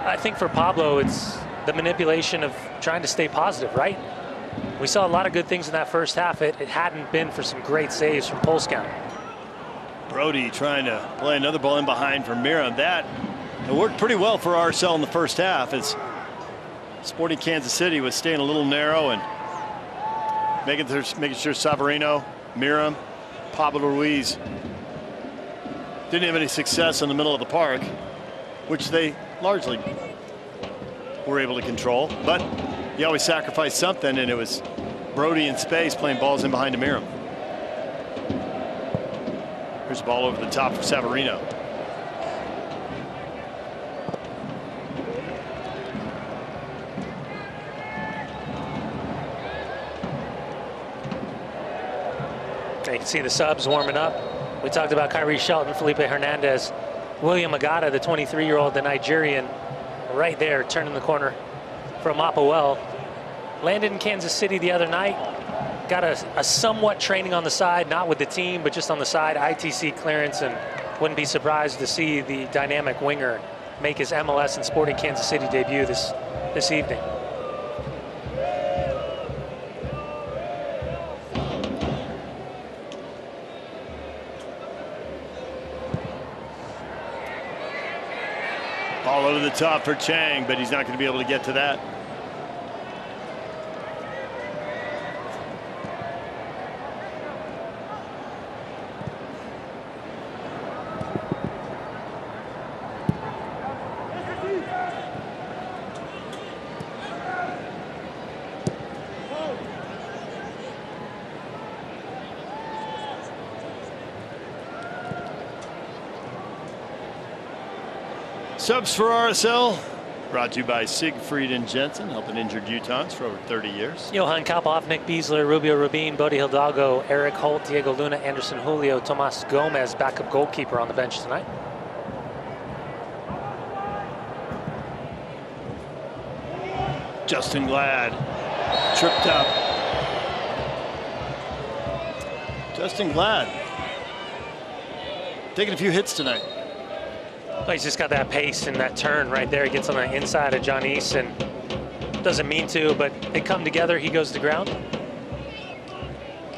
I think for Pablo, it's the manipulation of trying to stay positive, right? We saw a lot of good things in that first half. It hadn't been for some great saves from Polskamp. Brody trying to play another ball in behind for Mira. That it worked pretty well for RSL in the first half as Sporting Kansas City was staying a little narrow and making sure Savarino, Mira, Pablo Ruiz didn't have any success in the middle of the park, which they largely were able to control. But you always sacrifice something, and it was Brody in space playing balls in behind Amiram. Here's the ball over the top for Savarino. You can see the subs warming up. We talked about Kyrie Shelton, Felipe Hernandez, William Agata, the 23-year-old, the Nigerian, right there, turning the corner from Apoel. Landed in Kansas City the other night. Got a somewhat training on the side, not with the team, but just on the side, ITC clearance, and wouldn't be surprised to see the dynamic winger make his MLS and Sporting Kansas City debut this evening. Ball over the top for Chang, but he's not going to be able to get to that. Subs for RSL, brought to you by Siegfried and Jensen, helping injured Utahns for over 30 years. Johan Kapov, Nick Beasler, Rubio Rubin, Bodie Hidalgo, Eric Holt, Diego Luna, Anderson Julio, Tomas Gomez, backup goalkeeper on the bench tonight. Justin Glad, tripped up. Justin Glad, taking a few hits tonight. Well, he's just got that pace and that turn right there. He gets on the inside of John East and doesn't mean to, but they come together. He goes to ground.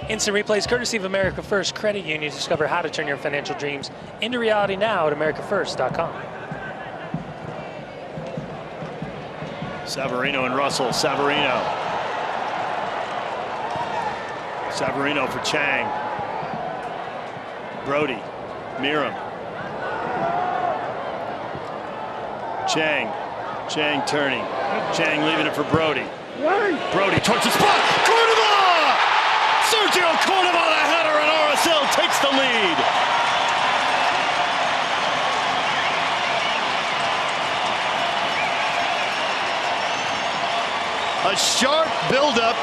Instant replays courtesy of America First Credit Union. Discover how to turn your financial dreams into reality now at americafirst.com. Savarino and Russell. Savarino for Chang. Brody, Miram. Chang turning. Chang leaving it for Brody. Brody towards the spot. Cordova! Sergio Cordova, the header, and RSL takes the lead. A sharp buildup.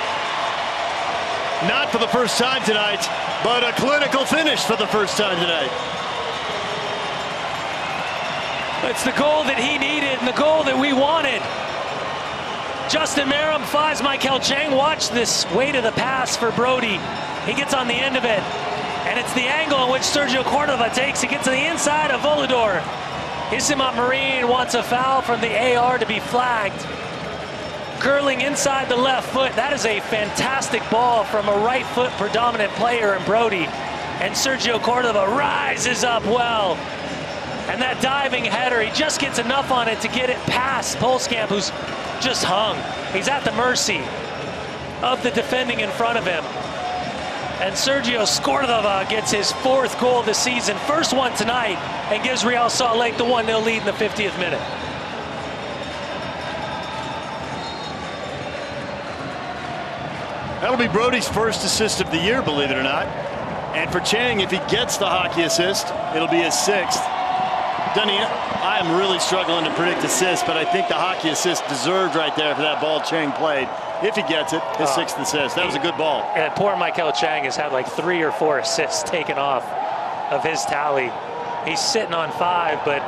Not for the first time tonight, but a clinical finish for the first time tonight. It's the goal that he needed and the goal that we wanted. Justin Meram finds Michael Chang. Watch this weight of the pass for Brody. He gets on the end of it, and it's the angle in which Sergio Cordova takes. He gets to the inside of Volador. Isimat Marine wants a foul from the AR to be flagged. Curling inside the left foot. That is a fantastic ball from a right foot predominant player in Brody. And Sergio Cordova rises up well. And that diving header, he just gets enough on it to get it past Polskamp, who's just hung. He's at the mercy of the defending in front of him. And Sergio Cordova gets his 4th goal this season, first one tonight, and gives Real Salt Lake the 1-0 lead in the 50th minute. That'll be Brody's first assist of the year, believe it or not. And for Chang, if he gets the hockey assist, it'll be his 6th. Dunny, I am really struggling to predict assists, but I think the hockey assist deserved right there for that ball Chang played. If he gets it, his 6th assist. That was a good ball. And poor Michael Chang has had like 3 or 4 assists taken off of his tally. He's sitting on 5, but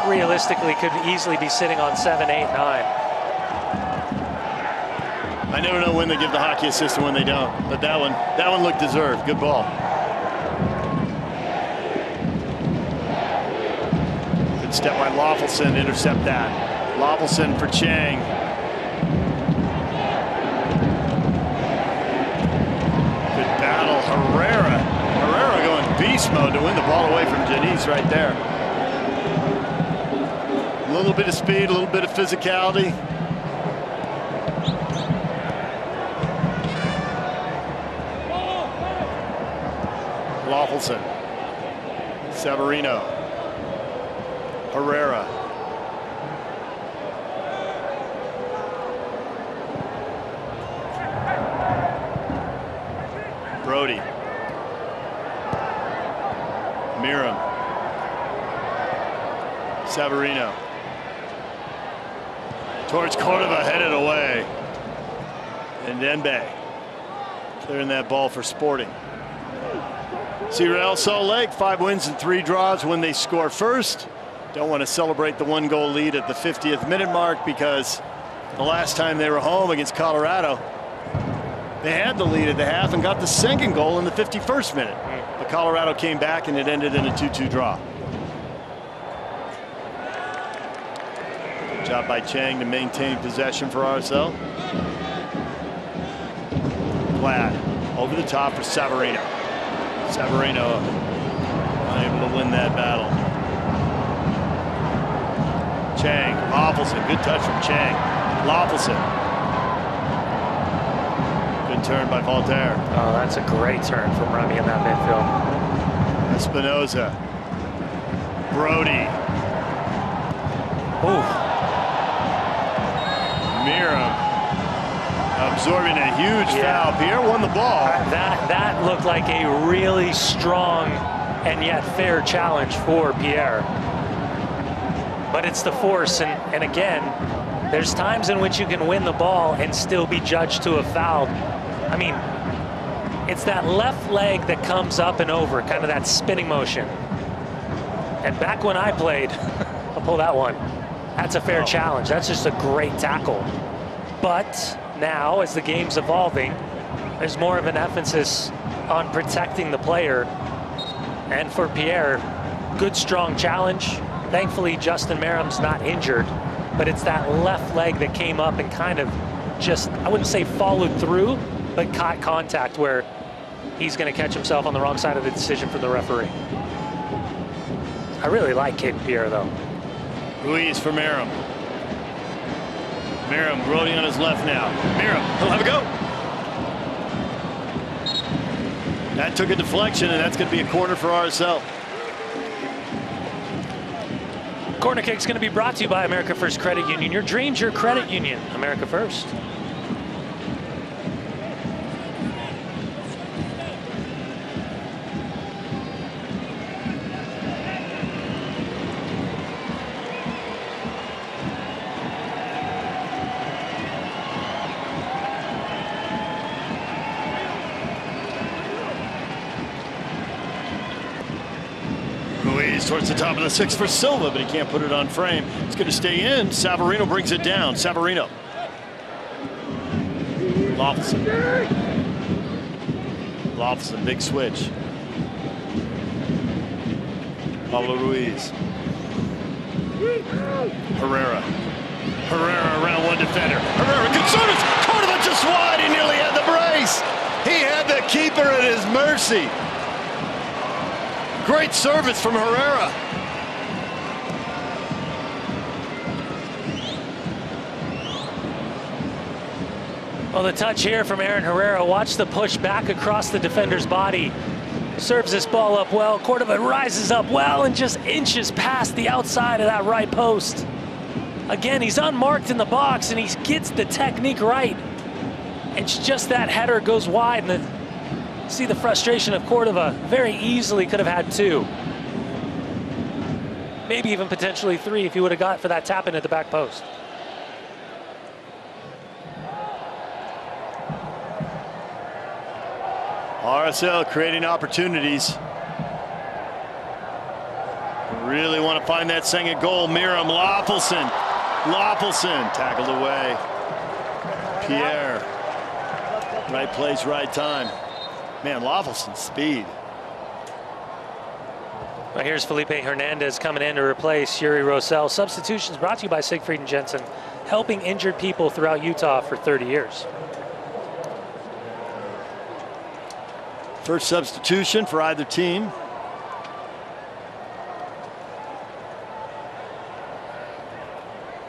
realistically could easily be sitting on 7, 8, 9. I never know when they give the hockey assist and when they don't, but that one looked deserved. Good ball. Good step by Loffelson to intercept that. Loffelson for Chang. Good battle. Herrera going beast mode to win the ball away from Janice right there. A little bit of speed, a little bit of physicality. Loffelson. Severino. Herrera. Brody. Miram. Severino. Towards Cordova, headed away. And Denbe clearing that ball for Sporting. See Real Salt Lake, 5 wins and 3 draws when they score first. Don't want to celebrate the 1-goal lead at the 50th minute mark because the last time they were home against Colorado, they had the lead at the half and got the 2nd goal in the 51st minute. But Colorado came back and it ended in a 2-2 draw. Good job by Chang to maintain possession for RSL. Glad over the top for Severino. Severino unable to win that battle. Chang, Loffelson, good touch from Chang. Loffelson. Good turn by Voltaire. Oh, that's a great turn from Remy in that midfield. Espinoza. Brody. Ooh. Miram absorbing a huge foul. Pierre won the ball. That looked like a really strong and yet fair challenge for Pierre. But it's the force, and again, there's times in which you can win the ball and still be judged to a foul. I mean, it's that left leg that comes up and over, kind of that spinning motion. And back when I played, I'll pull that one. That's a fair challenge. That's just a great tackle. But now, as the game's evolving, there's more of an emphasis on protecting the player. And for Pierre, good strong challenge. Thankfully, Justin Merrim's not injured, but it's that left leg that came up and kind of just, I wouldn't say followed through, but caught contact where he's going to catch himself on the wrong side of the decision from the referee. I really like Caden Pierre, though. Ruiz for Merrim. Merrim rolling on his left now. Merrim, he'll have a go. That took a deflection, and that's going to be a corner for RSL. Corner kick's going to be brought to you by America First Credit Union. Your dreams, your credit union. America First. Towards the top of the 6 for Silva, but he can't put it on frame. It's going to stay in. Savarino brings it down. Savarino. Loffelson. Loffelson, big switch. Pablo Ruiz. Herrera. Herrera around one defender. Herrera, good service. Cordova just wide. He nearly had the brace. He had the keeper at his mercy. Great service from Herrera. Well, the touch here from Aaron Herrera. Watch the push back across the defender's body. Serves this ball up well. Cordova rises up well and just inches past the outside of that right post. Again, he's unmarked in the box and he gets the technique right. It's just that header goes wide, and see the frustration of Cordova. Very easily could have had 2. Maybe even potentially 3 if he would have got for that tap in at the back post. RSL creating opportunities. Really want to find that second goal. Miriam Loppelson. Loppelson tackled away. Pierre. Right place, right time. Man, Loppelson's speed. Well, here's Felipe Hernandez coming in to replace Yuri Rosell. Substitutions brought to you by Siegfried and Jensen, helping injured people throughout Utah for 30 years. First substitution for either team.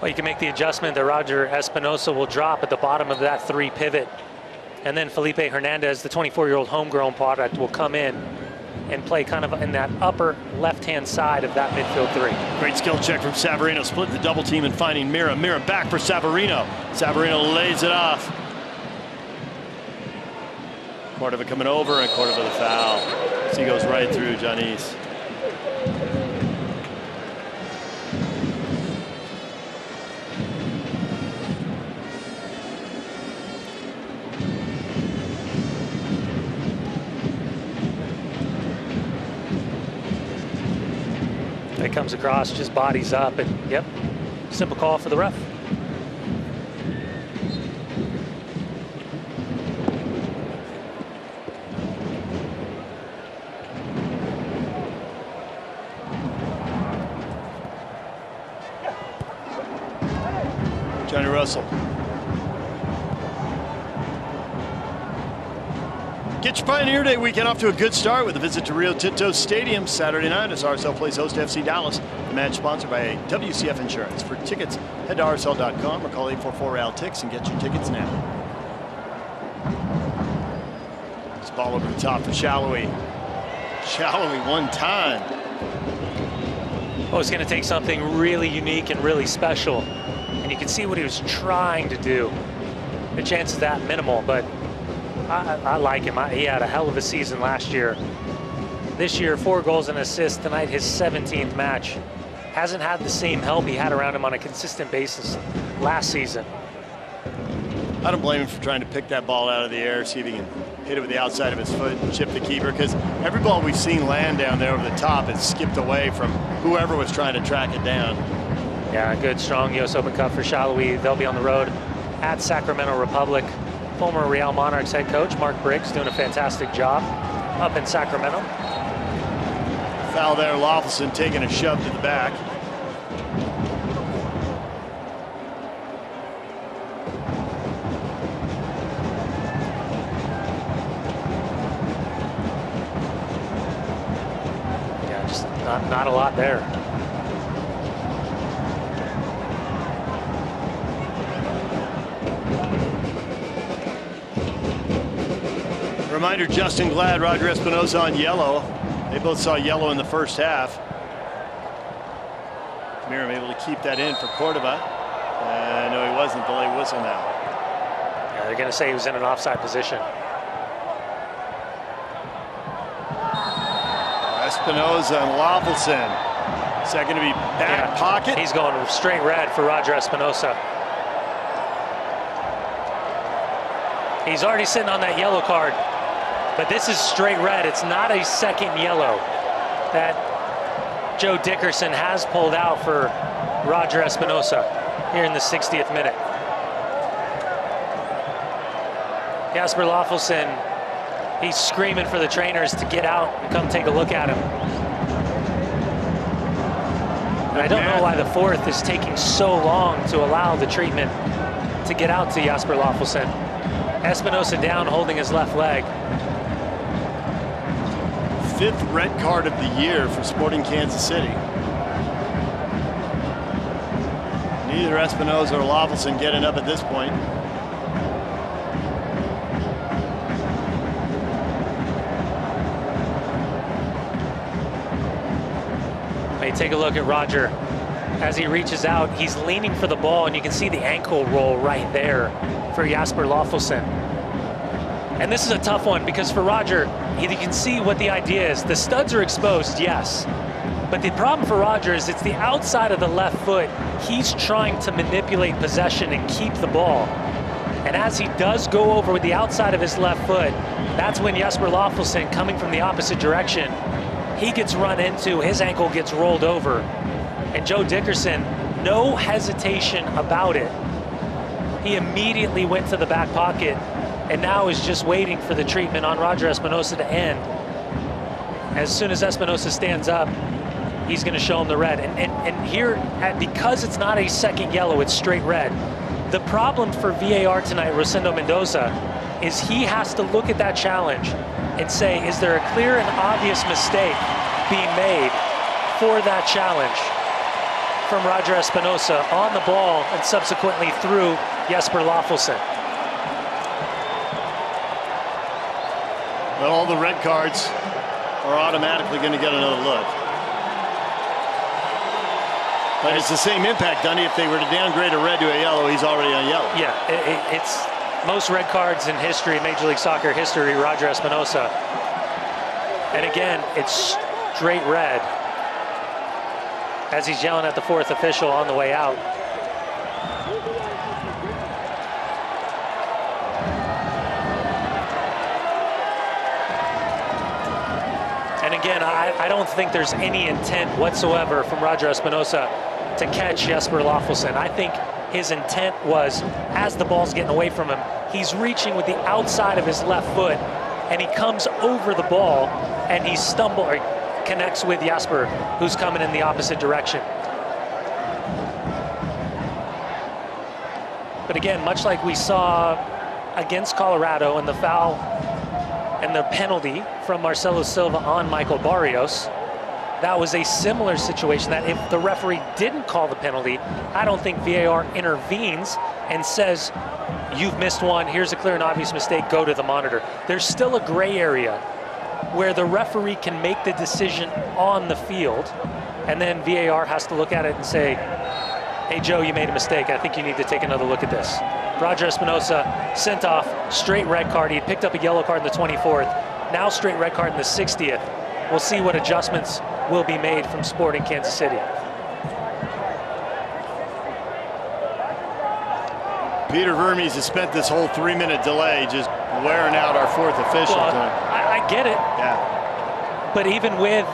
Well, you can make the adjustment that Roger Espinosa will drop at the bottom of that 3 pivot. And then Felipe Hernandez, the 24-year-old homegrown product, will come in and play kind of in that upper left-hand side of that midfield 3. Great skill check from Savarino, splitting the double team and finding Mira. Mira back for Savarino. Savarino lays it off. Cordova coming over, and Cordova the foul. So he goes right through Janice. It comes across, just bodies up, and yep, simple call for the ref. Johnny Russell. Get your Pioneer Day weekend off to a good start with a visit to Rio Tinto Stadium Saturday night as RSL plays host to FC Dallas. The match sponsored by WCF Insurance. For tickets, head to rsl.com or call 844-RAL-TICKS and get your tickets now. This ball over the top for Shallowy. Shallowy one time. Oh, it's going to take something really unique and really special. And you can see what he was trying to do. The chance of that minimal, but I like him. He had a hell of a season last year. This year, 4 goals and assists. Tonight, his 17th match. Hasn't had the same help he had around him on a consistent basis last season. I don't blame him for trying to pick that ball out of the air, see if he can hit it with the outside of his foot and chip the keeper, because every ball we've seen land down there over the top has skipped away from whoever was trying to track it down. Yeah, good, strong U.S. Open Cup for Shallowy. They'll be on the road at Sacramento Republic. Former Real Monarchs head coach Mark Briggs doing a fantastic job up in Sacramento. Foul there, Lofelson taking a shove to the back. Yeah, just not a lot there. Reminder, Justin Glad, Roger Espinosa on yellow. They both saw yellow in the first half. Miriam able to keep that in for Cordova. No, he wasn't. Delay whistle now. Yeah, they're going to say he was in an offside position. Espinosa and Lofelson. Second to be back pocket. He's going straight red for Roger Espinosa. He's already sitting on that yellow card. But this is straight red. It's not a second yellow that Joe Dickerson has pulled out for Roger Espinosa here in the 60th minute. Jasper Lofelson, he's screaming for the trainers to get out and come take a look at him. And I don't know why the fourth is taking so long to allow the treatment to get out to Jasper Lofelson. Espinosa down, holding his left leg. 5th red card of the year for Sporting Kansas City. Neither Espinosa or Lofelson getting up at this point. Hey, take a look at Roger. As he reaches out, he's leaning for the ball, and you can see the ankle roll right there for Jasper Lofelson. And this is a tough one because for Roger, you can see what the idea is. The studs are exposed, yes. But the problem for Roger is it's the outside of the left foot. He's trying to manipulate possession and keep the ball. And as he does go over with the outside of his left foot, that's when Jesper Loffelson, coming from the opposite direction, he gets run into, his ankle gets rolled over. And Joe Dickerson, no hesitation about it. He immediately went to the back pocket and now is just waiting for the treatment on Roger Espinosa to end. As soon as Espinosa stands up, he's going to show him the red. And here, because it's not a second yellow, it's straight red. The problem for VAR tonight, Rosendo Mendoza, is he has to look at that challenge and say, is there a clear and obvious mistake being made for that challenge from Roger Espinosa on the ball and subsequently through Jesper Loffelson? Well, all the red cards are automatically going to get another look. But it's the same impact, Dunny. If they were to downgrade a red to a yellow, he's already on yellow. Yeah, it's most red cards in history, Major League Soccer history, Roger Espinosa. And again, it's straight red as he's yelling at the fourth official on the way out. And again, I don't think there's any intent whatsoever from Roger Espinosa to catch Jesper Loffelson. I think his intent was, as the ball's getting away from him, he's reaching with the outside of his left foot, and he comes over the ball, and he connects with Jesper, who's coming in the opposite direction. But again, much like we saw against Colorado and the foul and the penalty from Marcelo Silva on Michael Barrios, that was a similar situation that if the referee didn't call the penalty, I don't think VAR intervenes and says, you've missed one, here's a clear and obvious mistake, go to the monitor. There's still a gray area where the referee can make the decision on the field, and then VAR has to look at it and say, hey Joe, you made a mistake, I think you need to take another look at this. Roger Espinosa sent off, straight red card. He picked up a yellow card in the 24th, now straight red card in the 60th. We'll see what adjustments will be made from Sporting Kansas City. Peter Vermes has spent this whole 3-minute delay just wearing out our fourth official. Well, I get it. Yeah. But even with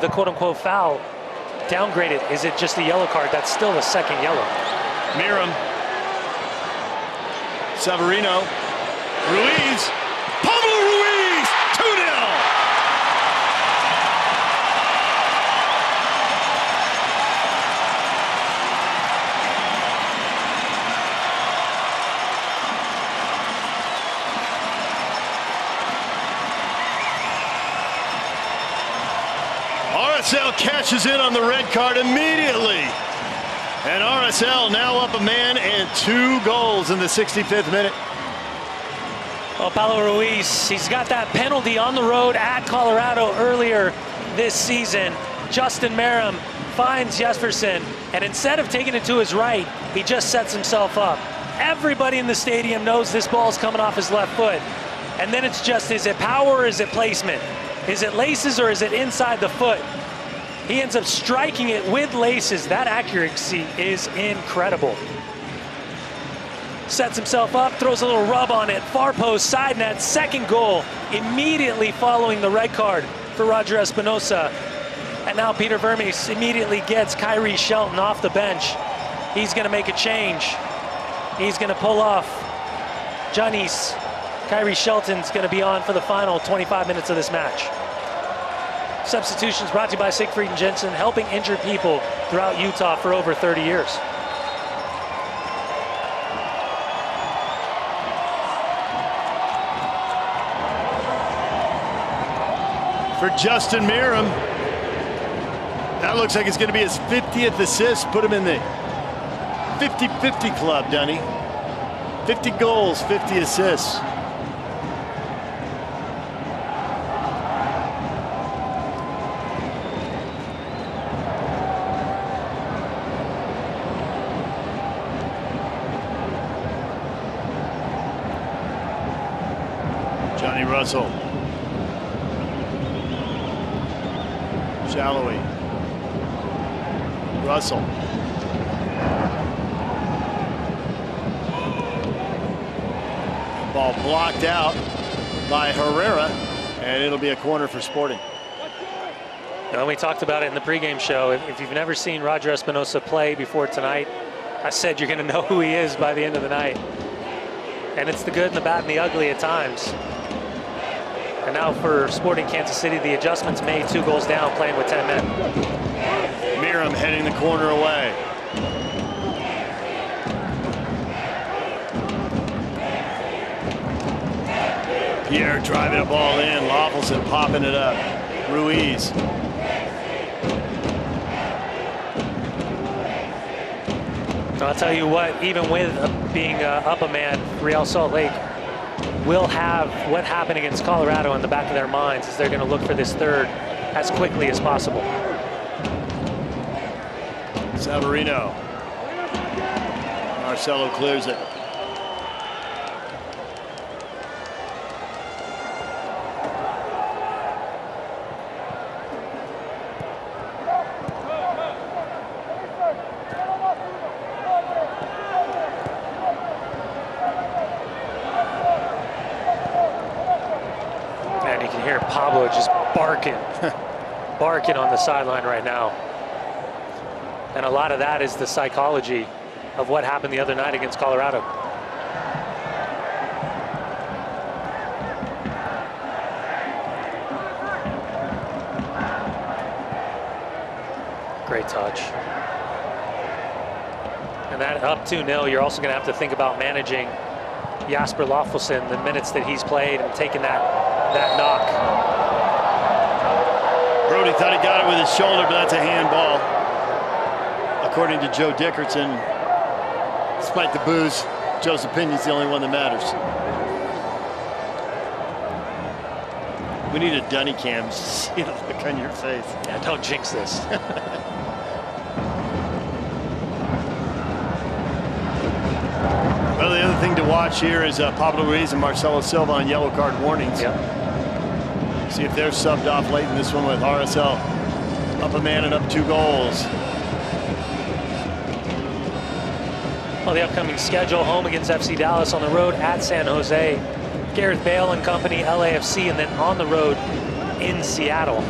the quote-unquote foul downgraded, is it just a yellow card? That's still a second yellow. Miram. Severino. Ruiz. Pablo Ruiz! 2-0! RSL cashes in on the red card immediately. And RSL now up a man and 2 goals in the 65th minute. Well, Pablo Ruiz, he's got that penalty on the road at Colorado earlier this season. Justin Merrim finds Jesperson, and instead of taking it to his right, he just sets himself up. Everybody in the stadium knows this ball's coming off his left foot. And then it's just, is it power or is it placement? Is it laces or is it inside the foot? He ends up striking it with laces. That accuracy is incredible. Sets himself up, throws a little rub on it. Far post, side net, second goal immediately following the red card for Roger Espinosa. And now Peter Vermes immediately gets Kyrie Shelton off the bench. He's going to make a change. He's going to pull off Giannis. Kyrie Shelton's going to be on for the final 25 minutes of this match. Substitutions brought to you by Siegfried and Jensen, helping injured people throughout Utah for over 30 years. For Justin Merrim, that looks like it's going to be his 50th assist. Put him in the 50-50 club, Dunny. 50 goals, 50 assists. Johnny Russell. Shallowy. Russell. Ball blocked out by Herrera, and it'll be a corner for Sporting. Well, we talked about it in the pregame show. If you've never seen Roger Espinosa play before tonight, I said you're going to know who he is by the end of the night. And it's the good and the bad and the ugly at times. And now for Sporting Kansas City, the adjustments made, 2 goals down, playing with 10 men. Miram heading the corner away. Pierre driving a ball in. Loffelson popping it up. Ruiz. I'll tell you what, even with being up a man, Real Salt Lake will have what happened against Colorado in the back of their minds as they're going to look for this third as quickly as possible. Savarino. Marcelo clears it. And you can hear Pablo just barking, barking on the sideline right now. And a lot of that is the psychology of what happened the other night against Colorado. Great touch. And that up 2-0, you're also going to have to think about managing Jasper Loffelson, the minutes that he's played and taking that knock. Brody thought he got it with his shoulder, but that's a handball. According to Joe Dickerson, despite the booze, Joe's opinion's the only one that matters. We need a dunny cam to see the look on your face. Yeah, don't jinx this. Well, the other thing to watch here is Pablo Ruiz and Marcelo Silva on yellow card warnings. Yep. See if they're subbed off late in this one with RSL up a man and up 2 goals. Well, the upcoming schedule: home against FC Dallas, on the road at San Jose, Gareth Bale and company, LAFC, and then on the road in Seattle.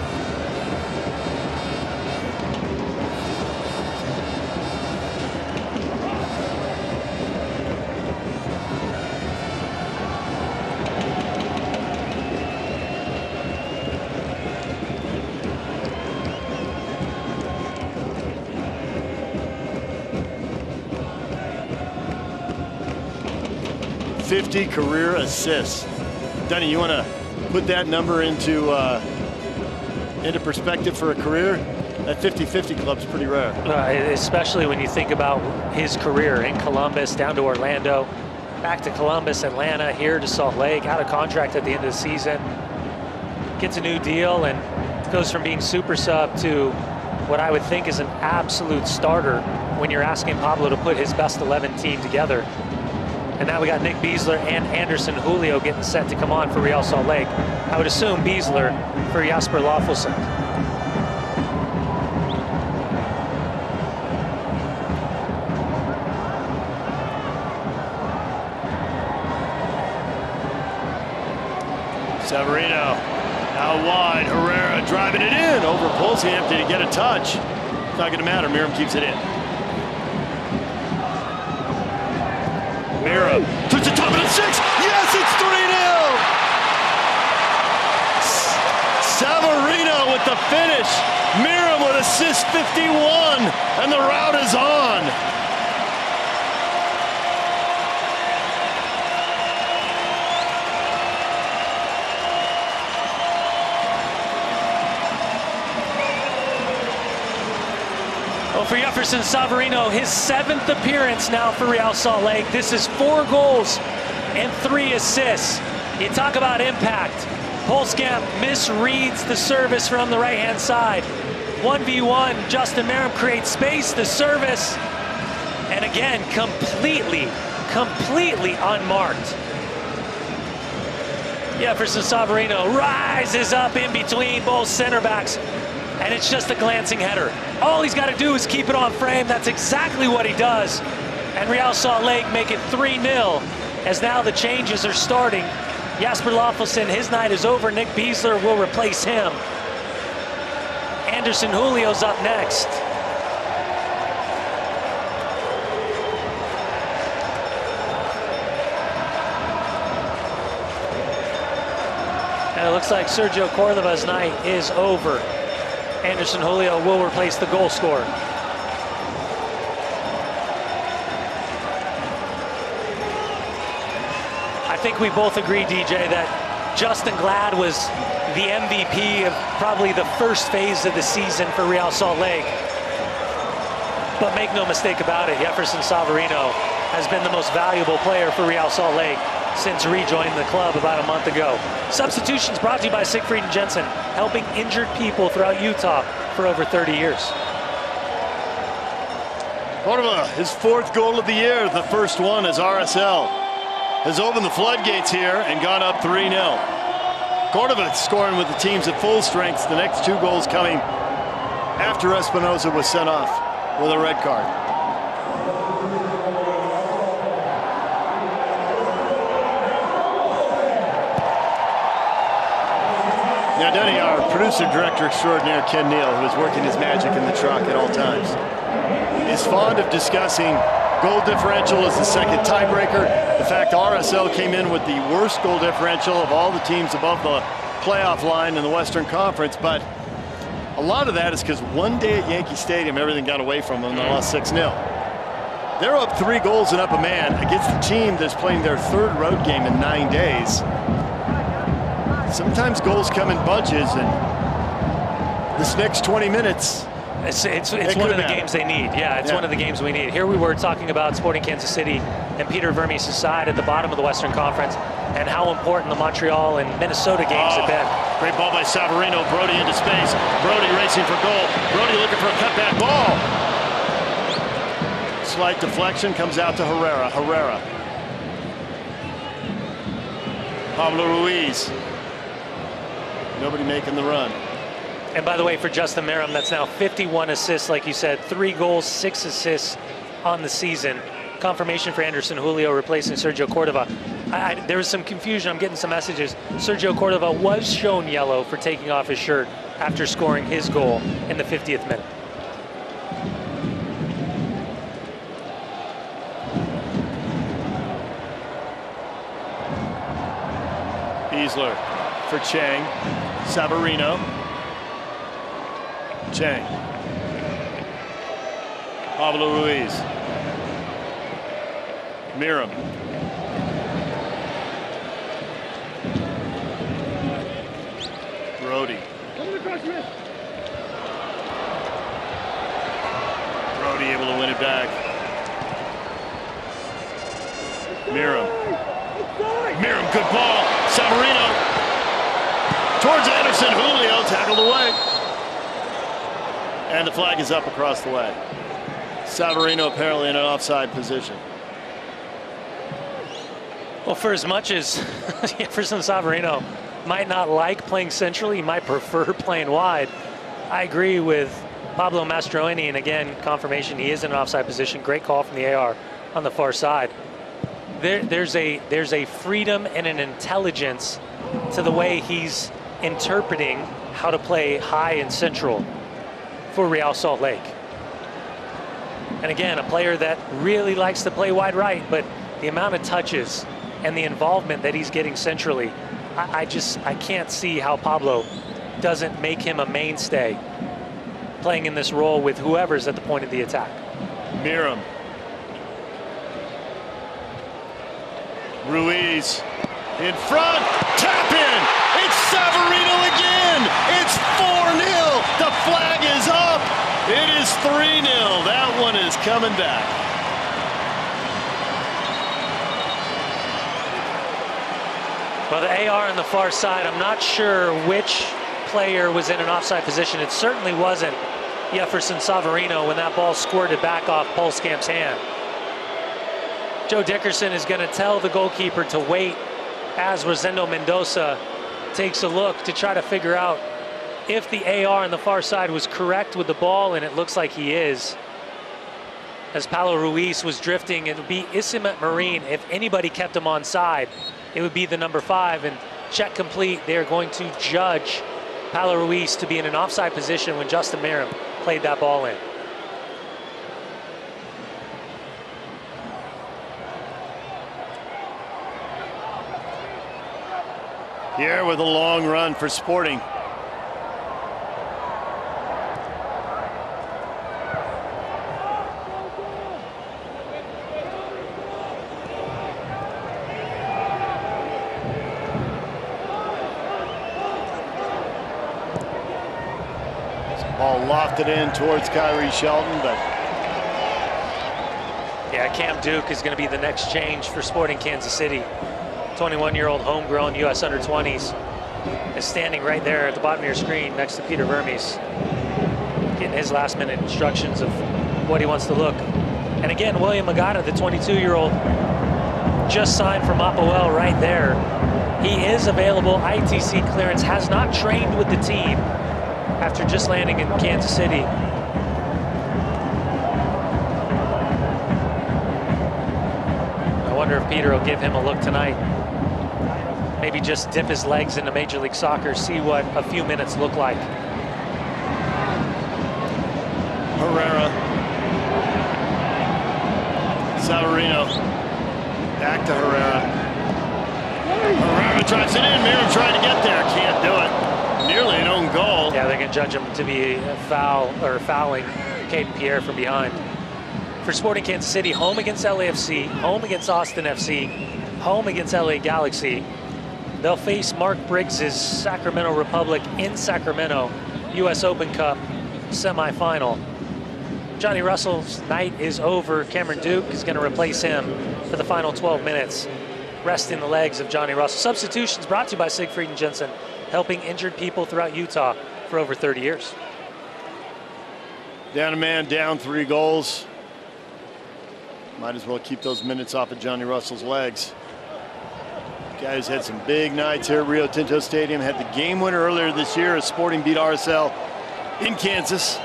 .50 career assists. Dunny, you want to put that number into perspective for a career? That 50-50 club's pretty rare. Especially when you think about his career in Columbus, down to Orlando, back to Columbus, Atlanta, here to Salt Lake, out of contract at the end of the season, gets a new deal and goes from being super sub to what I would think is an absolute starter when you're asking Pablo to put his best 11 team together. And now we got Nick Beasler and Anderson Julio getting set to come on for Real Salt Lake. I would assume Beasler for Jasper Loffelson. Savarino out wide. Herrera driving it in over Pulsiam. Did he get a touch? It's not going to matter. Miram keeps it in. Miram to the top of the 6. Yes, it's 3-0. Savarino with the finish. Miram with assist 51, and the route is on. Well, for Jefferson Savarino, his 7th appearance now for Real Salt Lake. This is 4 goals and 3 assists. You talk about impact. Pulskamp misreads the service from the right-hand side. 1v1, Justin Miram creates space, the service, and again, completely unmarked. Jefferson Savarino rises up in between both center backs, and it's just a glancing header. All he's got to do is keep it on frame. That's exactly what he does. And Real Salt Lake make it 3-0 as now the changes are starting. Jasper Loffelson, his night is over. Nick Beasler will replace him. Anderson Julio's up next. And it looks like Sergio Cordova's night is over. Anderson Julio will replace the goal scorer. I think we both agree, DJ, that Justin Glad was the MVP of probably the first phase of the season for Real Salt Lake. But make no mistake about it, Jefferson Savarino has been the most valuable player for Real Salt Lake since rejoining the club about a month ago. Substitutions brought to you by Siegfried and Jensen, helping injured people throughout Utah for over 30 years. Cordova, his 4th goal of the year, the first one as RSL has opened the floodgates here and gone up 3-0. Cordova scoring with the teams at full strength. The next 2 goals coming after Espinosa was sent off with a red card. Now, Denny, our producer director extraordinaire, Ken Neal, who is working his magic in the truck at all times, is fond of discussing goal differential as the second tiebreaker. The fact RSL came in with the worst goal differential of all the teams above the playoff line in the Western Conference, but a lot of that is because one day at Yankee Stadium, everything got away from them and they lost 6-0. They're up 3 goals and up a man against the team that's playing their 3rd road game in 9 days. Sometimes goals come in bunches, and this next 20 minutes, it's one of the games they need. Yeah, it's one of the games we need. Here we were talking about Sporting Kansas City and Peter Vermes' side at the bottom of the Western Conference and how important the Montreal and Minnesota games have been. Great ball by Savarino. Brody into space. Brody racing for goal. Brody looking for a cutback ball. Slight deflection comes out to Herrera. Pablo Ruiz. Nobody making the run. And by the way, for Justin Merrim, that's now 51 assists, like you said, 3 goals, 6 assists on the season. Confirmation for Anderson Julio replacing Sergio Cordova. There was some confusion. I'm getting some messages. Sergio Cordova was shown yellow for taking off his shirt after scoring his goal in the 50th minute. Beasler for Chang. Savarino. Chang. Pablo Ruiz. Merrim. Brody. Brody able to win it back. Merrim. Merrim, good ball. Savarino towards Anderson. Julio tackled away. And the flag is up across the way. Savarino apparently in an offside position. Well, for as much as Jefferson Savarino might not like playing centrally, he might prefer playing wide, I agree with Pablo Mastroeni, and again, confirmation he is in an offside position. Great call from the AR on the far side. There's a freedom and an intelligence to the way he's interpreting how to play high and central for Real Salt Lake. And again, a player that really likes to play wide right, but the amount of touches and the involvement that he's getting centrally, I can't see how Pablo doesn't make him a mainstay playing in this role with whoever's at the point of the attack. Merrim. Ruiz in front, tap in, it's Savarino again, it's 4-0, the flag is up, it is 3-0, that one is coming back. Well, the AR on the far side, I'm not sure which player was in an offside position. It certainly wasn't Jefferson Savarino when that ball squirted back off Polskamp's hand. Joe Dickerson is going to tell the goalkeeper to wait as Rosendo Mendoza takes a look to try to figure out if the AR on the far side was correct with the ball, and it looks like he is. as Paulo Ruiz was drifting. It would be Isimet Marin. If anybody kept him on side, it would be the number 5. And check complete. They're going to judge Paulo Ruiz to be in an offside position when Justin Merrim played that ball in. Here with a long run for Sporting. Ball lofted in towards Kyrie Shelton, but yeah, Cam Duke is going to be the next change for Sporting Kansas City. 21-year-old homegrown U.S. under-20s is standing right there at the bottom of your screen next to Peter Vermes, getting his last-minute instructions of what he wants to look. And again, William Agata, the 22-year-old, just signed from Apoel right there. He is available. ITC clearance, has not trained with the team after just landing in Kansas City. I wonder if Peter will give him a look tonight. Maybe just dip his legs into Major League Soccer, see what a few minutes look like. Herrera. Savarino. Back to Herrera. Herrera drives it in. Merrim trying to get there. Can't do it. Nearly an own goal. Yeah, they're going to judge him to be a foul or fouling Caden Pierre from behind. For Sporting Kansas City, home against LAFC, home against Austin FC, home against LA Galaxy. They'll face Mark Briggs' Sacramento Republic in Sacramento, U.S. Open Cup semifinal. Johnny Russell's night is over. Cameron Duke is going to replace him for the final 12 minutes, resting the legs of Johnny Russell. Substitutions brought to you by Siegfried and Jensen, helping injured people throughout Utah for over 30 years. Down a man, down 3 goals. Might as well keep those minutes off of Johnny Russell's legs. Guys had some big nights here at Rio Tinto Stadium. Had the game winner earlier this year as Sporting beat RSL in Kansas.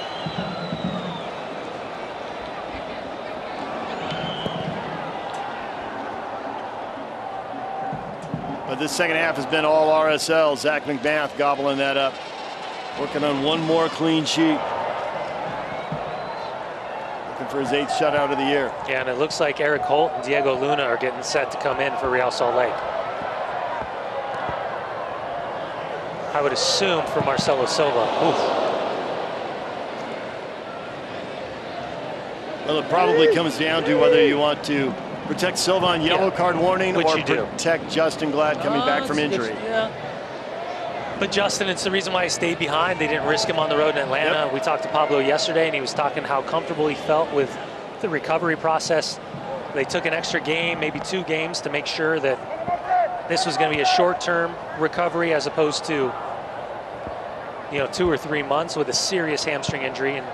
But this second half has been all RSL. Zach McMath gobbling that up. Working on one more clean sheet. Looking for his 8th shutout of the year. Yeah, and it looks like Eric Holt and Diego Luna are getting set to come in for Real Salt Lake. I would assume for Marcelo Silva. Oof. Well, it probably comes down to whether you want to protect Silva on yellow card warning or protect Justin Glad coming back from injury. Yeah. But Justin, it's the reason why he stayed behind. They didn't risk him on the road in Atlanta. Yep. We talked to Pablo yesterday, and he was talking how comfortable he felt with the recovery process. They took an extra game, maybe 2 games, to make sure that this was going to be a short-term recovery as opposed to, 2 or 3 months with a serious hamstring injury. And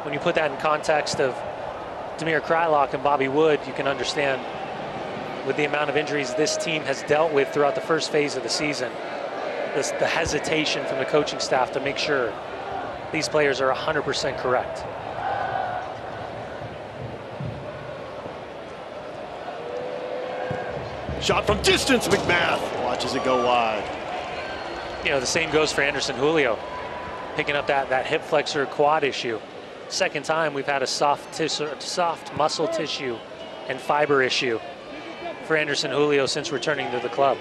when you put that in context of Damir Krylock and Bobby Wood, you can understand with the amount of injuries this team has dealt with throughout the first phase of the season, the hesitation from the coaching staff to make sure these players are 100% correct. Shot from distance, McMath watches it go wide. The same goes for Anderson Julio, picking up that hip flexor quad issue. Second time we've had a soft muscle tissue and fiber issue for Anderson Julio since returning to the club.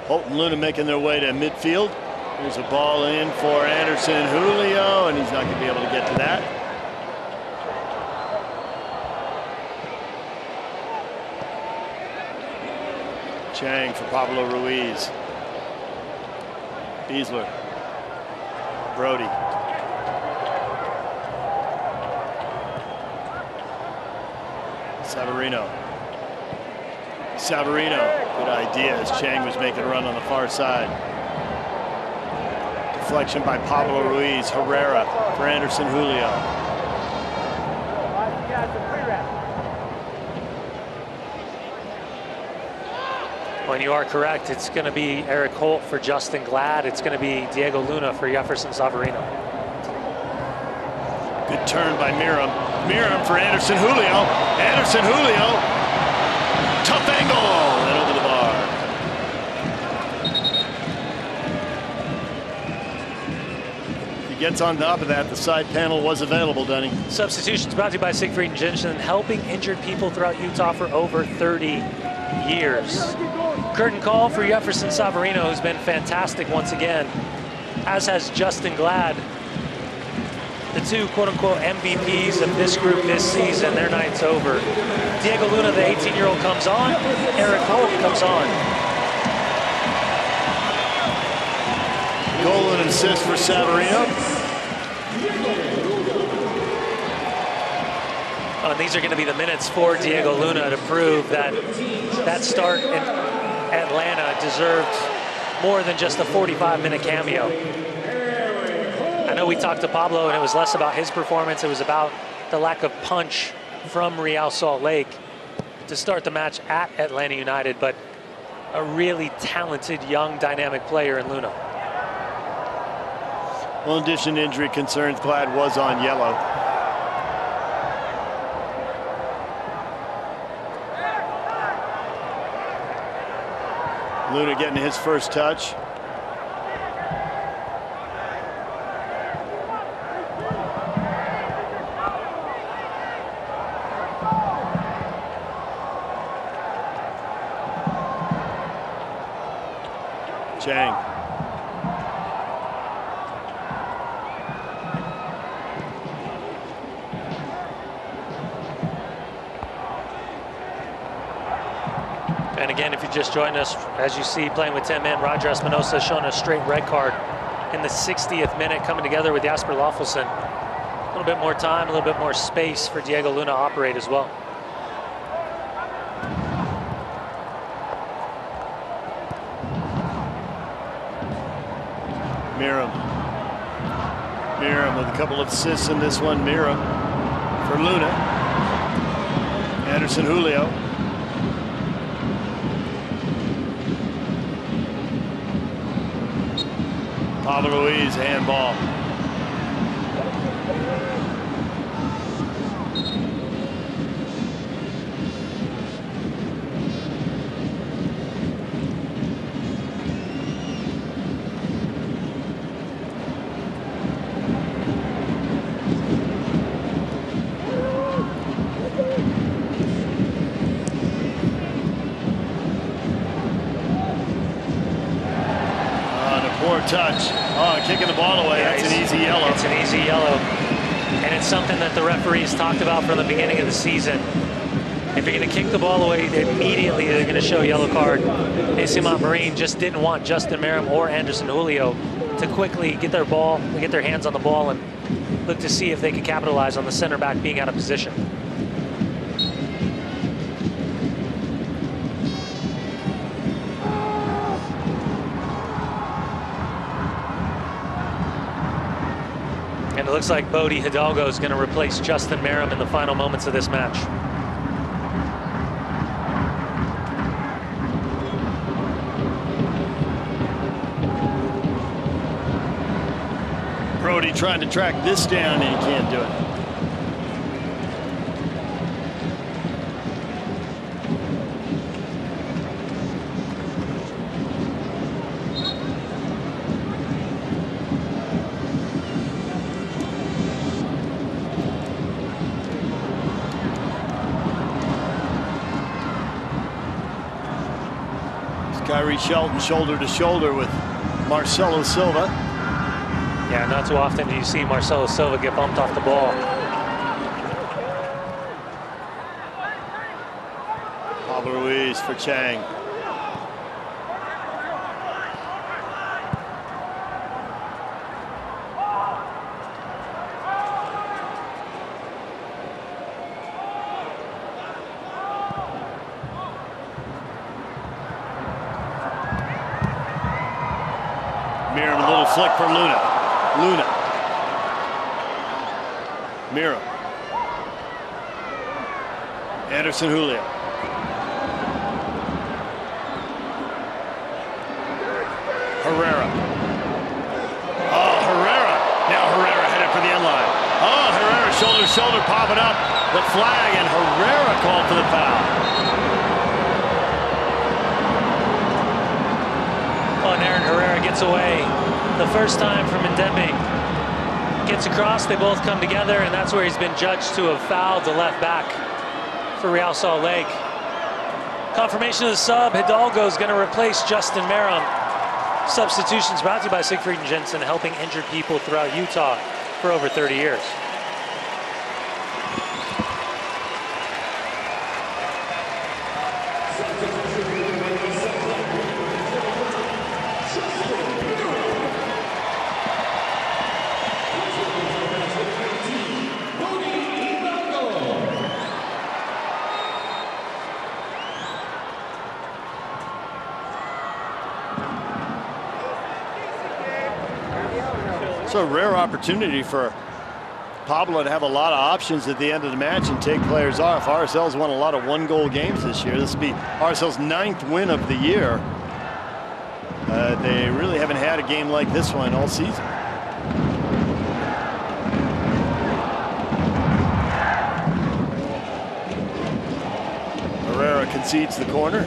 Holt and Luna making their way to midfield. There's a ball in for Anderson Julio, and he's not going to be able to get to that. Chang for Pablo Ruiz. Beasler. Brody. Savarino. Good idea as Chang was making a run on the far side. Deflection by Pablo Ruiz. Herrera for Anderson Julio. When you are correct, it's going to be Eric Holt for Justin Glad. It's going to be Diego Luna for Jefferson Savarino. Good turn by Miram. Miram for Anderson Julio. Anderson Julio. Tough angle and over the bar. He gets on top of that. The side panel was available, Dunny. Substitutions brought to you by Siegfried and Jensen, helping injured people throughout Utah for over 30 years. Curtain call for Jefferson Savarino, who's been fantastic once again, as has Justin Glad. The two quote-unquote MVPs of this group this season. Their night's over. Diego Luna, the 18-year-old, comes on. Eric Holt comes on. Goal and assist for Savarino. And these are going to be the minutes for Diego Luna to prove that that start in Atlanta deserved more than just a 45-minute cameo. I know we talked to Pablo, and it was less about his performance. It was about the lack of punch from Real Salt Lake to start the match at Atlanta United, but a really talented, young, dynamic player in Luna. Well, in addition to injury concerns, Glad was on yellow. Luna getting his first touch. Chang. And again, if you're just joining us, as you see, playing with 10 men, Roger Espinosa showing a straight red card in the 60th minute, coming together with Jasper Loffelson. A little bit more time, a little bit more space for Diego Luna to operate as well. Miram with a couple of assists in this one. Miram for Luna. Anderson Julio. Pablo Ruiz, handball. Touch. Oh, kicking the ball away. That's an easy yellow. It's an easy yellow. And it's something that the referees talked about from the beginning of the season. If you're going to kick the ball away, immediately they're going to show a yellow card. AC Montmarine just didn't want Justin Miram or Anderson Julio to quickly get their hands on the ball and look to see if they could capitalize on the center back being out of position. And it looks like Bodie Hidalgo is going to replace Justin Miram in the final moments of this match. Brody trying to track this down, and he can't do it. Kyrie Shelton shoulder to shoulder with Marcelo Silva. Yeah, not too often do you see Marcelo Silva get bumped off the ball. Pablo Ruiz for Chang. Miram, a little flick for Luna. Miram. Anderson Julio. Herrera. Oh, Herrera. Now Herrera headed for the end line. Oh, Herrera shoulder to shoulder popping up. The flag, and Herrera called for the foul. Oh, and Aaron Herrera gets away the first time from Ndembe. Gets across, they both come together, and that's where he's been judged to have fouled the left back for Real Salt Lake. Confirmation of the sub, Hidalgo is going to replace Justin Maron. Substitutions brought to you by Siegfried and Jensen, helping injured people throughout Utah for over 30 years. It's a rare opportunity for Pablo to have a lot of options at the end of the match and take players off. RSL's won a lot of one-goal games this year. This will be RSL's 9th win of the year. They really haven't had a game like this one all season. Herrera concedes the corner.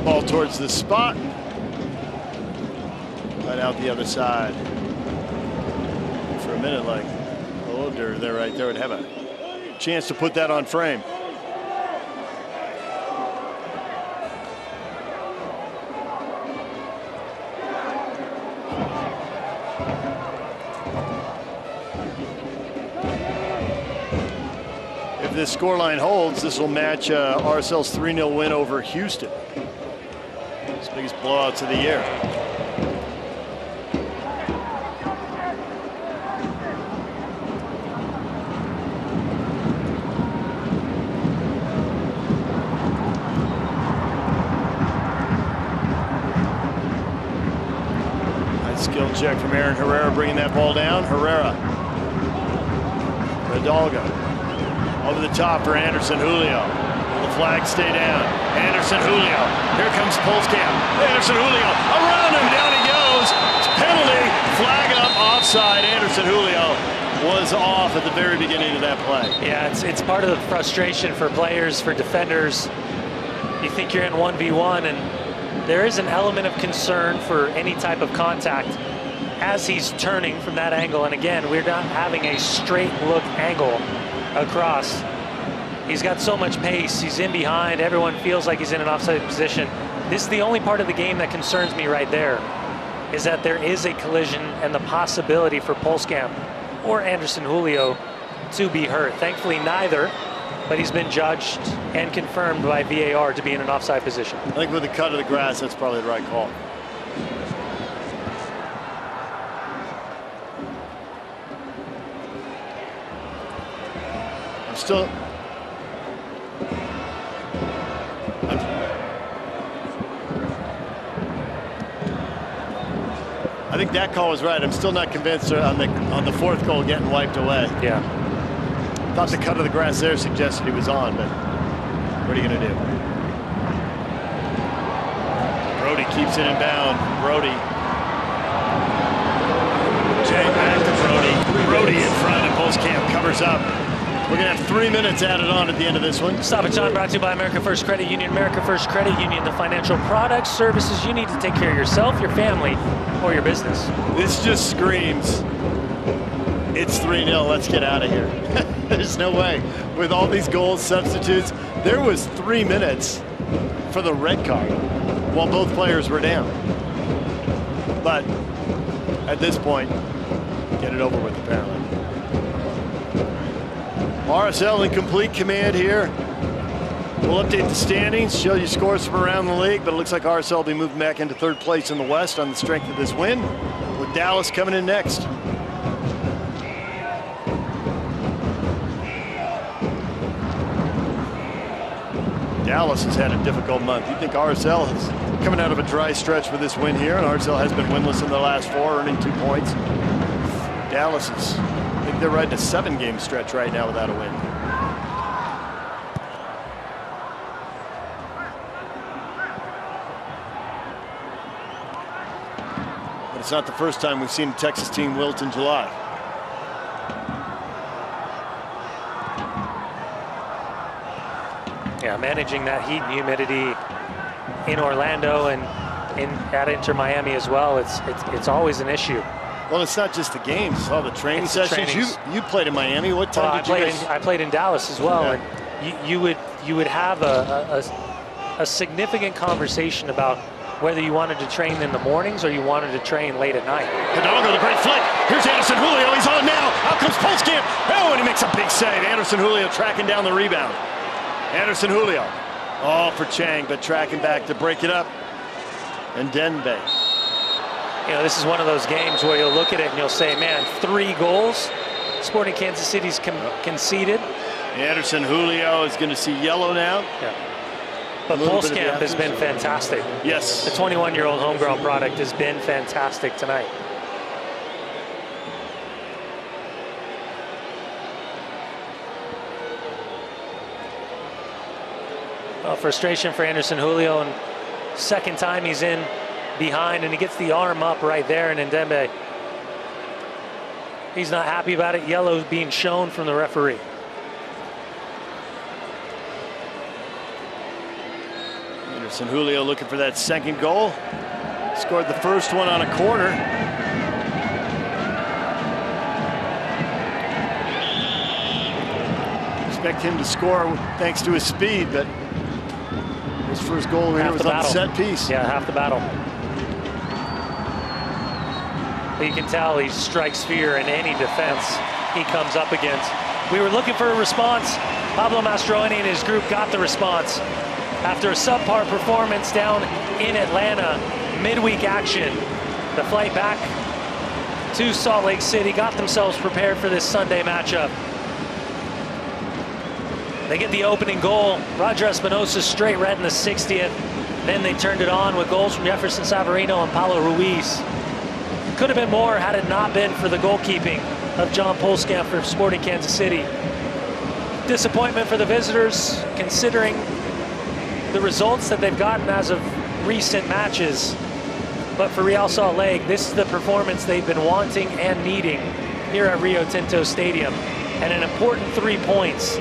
Ball towards the spot, right out the other side. For a minute, like Older there, right there, would have a chance to put that on frame. If this scoreline holds, this will match RSL's 3-0 win over Houston. Biggest blowouts of the year. Nice skill check from Aaron Herrera, bringing that ball down. Herrera. Hidalgo. Over the top for Anderson Julio. The flag stay down. Anderson Julio. Here comes Polskamp. Anderson Julio around him. Down he goes. Penalty. Flag up. Offside. Anderson Julio was off at the very beginning of that play. Yeah, it's part of the frustration for players, for defenders. You think you're in 1v1, and there is an element of concern for any type of contact as he's turning from that angle. And again, we're not having a straight look angle across. He's got so much pace. He's in behind. Everyone feels like he's in an offside position. This is the only part of the game that concerns me right there, is that there is a collision and the possibility for Polskamp or Anderson Julio to be hurt. Thankfully, neither, but he's been judged and confirmed by VAR to be in an offside position. I think with the cut of the grass, that's probably the right call. I'm still... I think that call was right. I'm still not convinced on the fourth goal getting wiped away. Yeah. Thought the cut of the grass there suggested he was on, but what are you going to do? Brody keeps it in bound. Brody. Jay back to Brody. Brody in front, and Polskamp covers up. We're going to have 3 minutes added on at the end of this one. Stoppage on brought to you by America First Credit Union. America First Credit Union, the financial products, services you need to take care of yourself, your family, or your business. This just screams, it's 3-0, let's get out of here. There's no way. With all these goals, substitutes, there was 3 minutes for the red card while both players were down. But at this point, get it over with, apparently. RSL in complete command here. We'll update the standings, show you scores from around the league, but it looks like RSL will be moving back into 3rd place in the West on the strength of this win, with Dallas coming in next. Dallas has had a difficult month. You think RSL is coming out of a dry stretch with this win here, and RSL has been winless in the last 4, earning 2 points. Dallas is, I think they're riding a 7-game stretch right now without a win. But it's not the first time we've seen a Texas team wilt in July. Yeah, managing that heat and humidity in Orlando and at Inter Miami as well, it's always an issue. Well, it's not just the games; it's all the training sessions. You played in Miami. What time did you guys? I played in Dallas as well, Yeah. and you would have a significant conversation about whether you wanted to train in the mornings or you wanted to train late at night. Hidalgo, the great flick. Here's Anderson Julio. He's on now. Out comes Polskamp. Oh, and he makes a big save. Anderson Julio tracking down the rebound. Anderson Julio. Oh, for Chang, but tracking back to break it up. And Denbe. You know, this is one of those games where you'll look at it and you'll say, man, 3 goals. Sporting Kansas City's conceded. Anderson Julio is going to see yellow now. Yeah. But Polskamp has been fantastic. Yes. The 21-year-old homegrown product has been fantastic tonight. Well, frustration for Anderson Julio, and second time he's in behind, and he gets the arm up right there, and Ndembe, he's not happy about it. Yellow being shown from the referee. Anderson Julio looking for that second goal. Scored the first one on a corner. Expect him to score thanks to his speed, but his first goal here was on the set piece. Yeah, half the battle. But you can tell he strikes fear in any defense he comes up against. We were looking for a response. Pablo Mastroeni and his group got the response. After a subpar performance down in Atlanta, midweek action, the flight back to Salt Lake City got themselves prepared for this Sunday matchup. They get the opening goal. Roger Espinosa straight red in the 60th. Then they turned it on with goals from Jefferson Savarino and Paulo Ruiz. Could have been more had it not been for the goalkeeping of John Polskamp for Sporting Kansas City. Disappointment for the visitors, considering the results that they've gotten as of recent matches. But for Real Salt Lake, this is the performance they've been wanting and needing here at Rio Tinto Stadium. And an important 3 points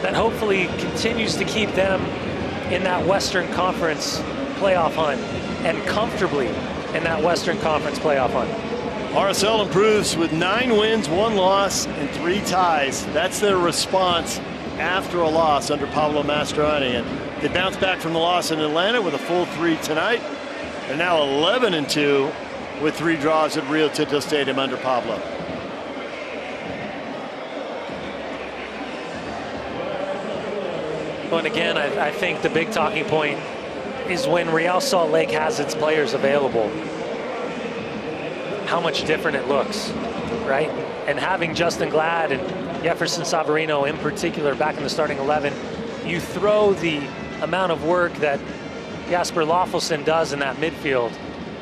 that hopefully continues to keep them in that Western Conference playoff hunt, and comfortably in that Western Conference playoff hunt. RSL improves with 9 wins, 1 loss, and 3 ties. That's their response after a loss under Pablo Mastroeni. And they bounced back from the loss in Atlanta with a full 3 tonight. They're now 11-2 with 3 draws at Rio Tinto Stadium under Pablo. And again, I think the big talking point is when Real Salt Lake has its players available, how much different it looks, right? And having Justin Glad and Jefferson Savarino in particular back in the starting 11, you throw the amount of work that Jasper Loffelson does in that midfield,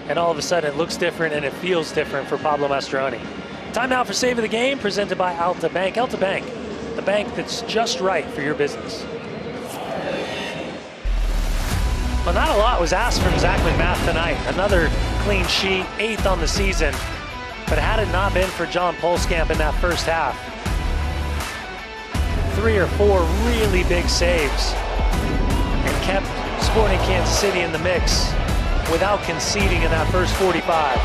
and all of a sudden it looks different and it feels different for Pablo Mastroeni. Time now for Save of the Game, presented by Alta Bank. Alta Bank, the bank that's just right for your business. Well, not a lot was asked from Zach McMath tonight. Another clean sheet, 8th on the season. But had it not been for John Polskamp in that first half, 3 or 4 really big saves and kept Sporting Kansas City in the mix without conceding in that first 45.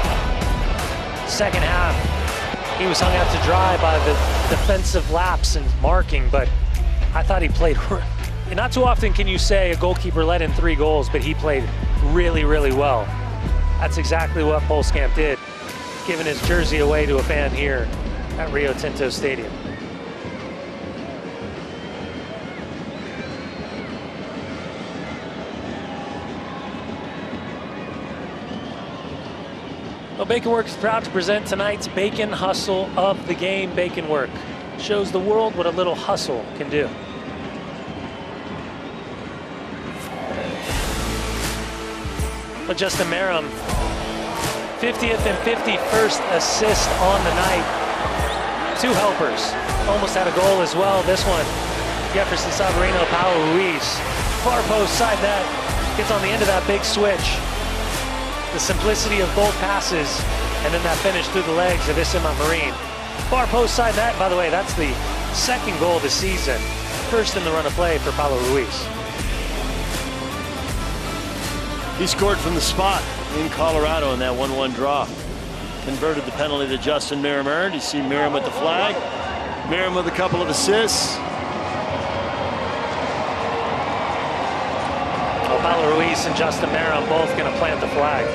Second half, he was hung out to dry by the defensive lapse and marking, but I thought he played. Not too often can you say a goalkeeper let in 3 goals, but he played really, really well. That's exactly what Polskamp did, giving his jersey away to a fan here at Rio Tinto Stadium. Well, Bacon Work is proud to present tonight's Bacon Hustle of the Game. Bacon Work shows the world what a little hustle can do. But Justin Merrim 50th and 51st assist on the night. 2 helpers. Almost had a goal as well. This one, Jefferson Savarino, Paulo Ruiz. Far post side net. Gets on the end of that big switch. The simplicity of both passes, and then that finish through the legs of Isima Marine. Far post side net, by the way, that's the 2nd goal of the season. First in the run of play for Paulo Ruiz. He scored from the spot in Colorado in that 1-1 draw. Converted the penalty that Justin Meram earned. You see Meram with the flag. Meram with a couple of assists. Well, Paulo Ruiz and Justin Meram both going to plant the flag.